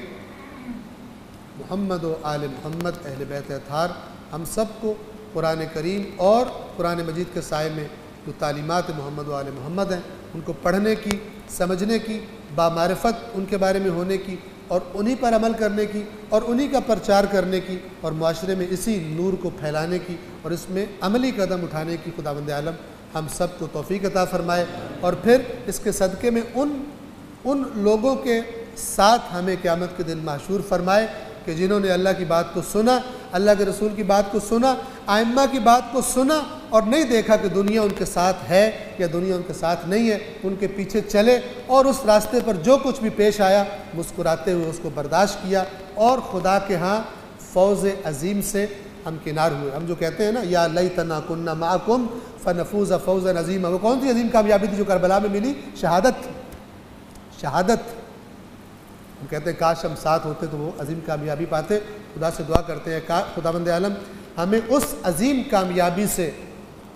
محمد و آل محمد اہل بیت اطہار ہم سب کو قرآن کریم اور قرآن مجید کے سائے میں جو تعلیمات محمد و آل محمد ہیں ان کو پڑھنے کی, سمجھنے کی, بامعرفت ان کے بارے میں ہونے کی اور انہی پر عمل کرنے کی اور انہی کا پرچار کرنے کی اور معاشرے میں اسی نور کو پھیلانے کی اور اس میں عملی قدم اٹھانے کی خداوند عالم ہم سب کو توفیق عطا فرمائے. اور پھر اس کے صدقے میں ان لوگوں کے ساتھ ہمیں قیامت کے دن محشور فرمائے کہ جنہوں نے اللہ کی بات کو سنا, اللہ کے رسول کی بات کو سنا, ائمہ کی بات کو سنا اور نہیں دیکھا کہ دنیا ان کے ساتھ ہے یا دنیا ان کے ساتھ نہیں ہے, ان کے پیچھے چلے اور اس راستے پر جو کچھ بھی پیش آیا مسکراتے ہوئے اس کو برداشت کیا اور خدا کے ہاں فوز عظیم سے ہم کنار ہوئے. ہم جو کہتے ہیں نا یا لیتنا کننا معکم فنفوز فوزا عظیما, وہ کون سی عظیم کامیابی تھی جو کربلا میں ملی؟ شہادت. ہم کہتے ہیں کاش ہم ساتھ ہوتے تو وہ عظیم کامیابی پاتے. خدا سے دعا کرتے ہیں خداوند عالم ہمیں اس عظیم کامیابی سے,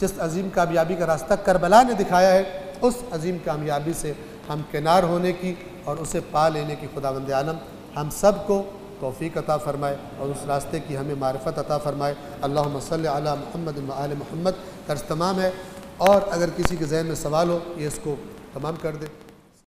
جس عظیم کامیابی کا راستہ کربلا نے دکھایا ہے, اس عظیم کامیابی سے ہم کنار ہونے کی اور اسے پا لینے کی خداوند عالم ہم سب کو توفیق عطا فرمائے اور اس راستے کی ہمیں معرفت عطا فرمائے. اللہم صلی علی محمد و آل محمد درس تمام ہے، اور اگر کسی کے ذہن میں سوال ہو یہ اس کو تمام کر دیں۔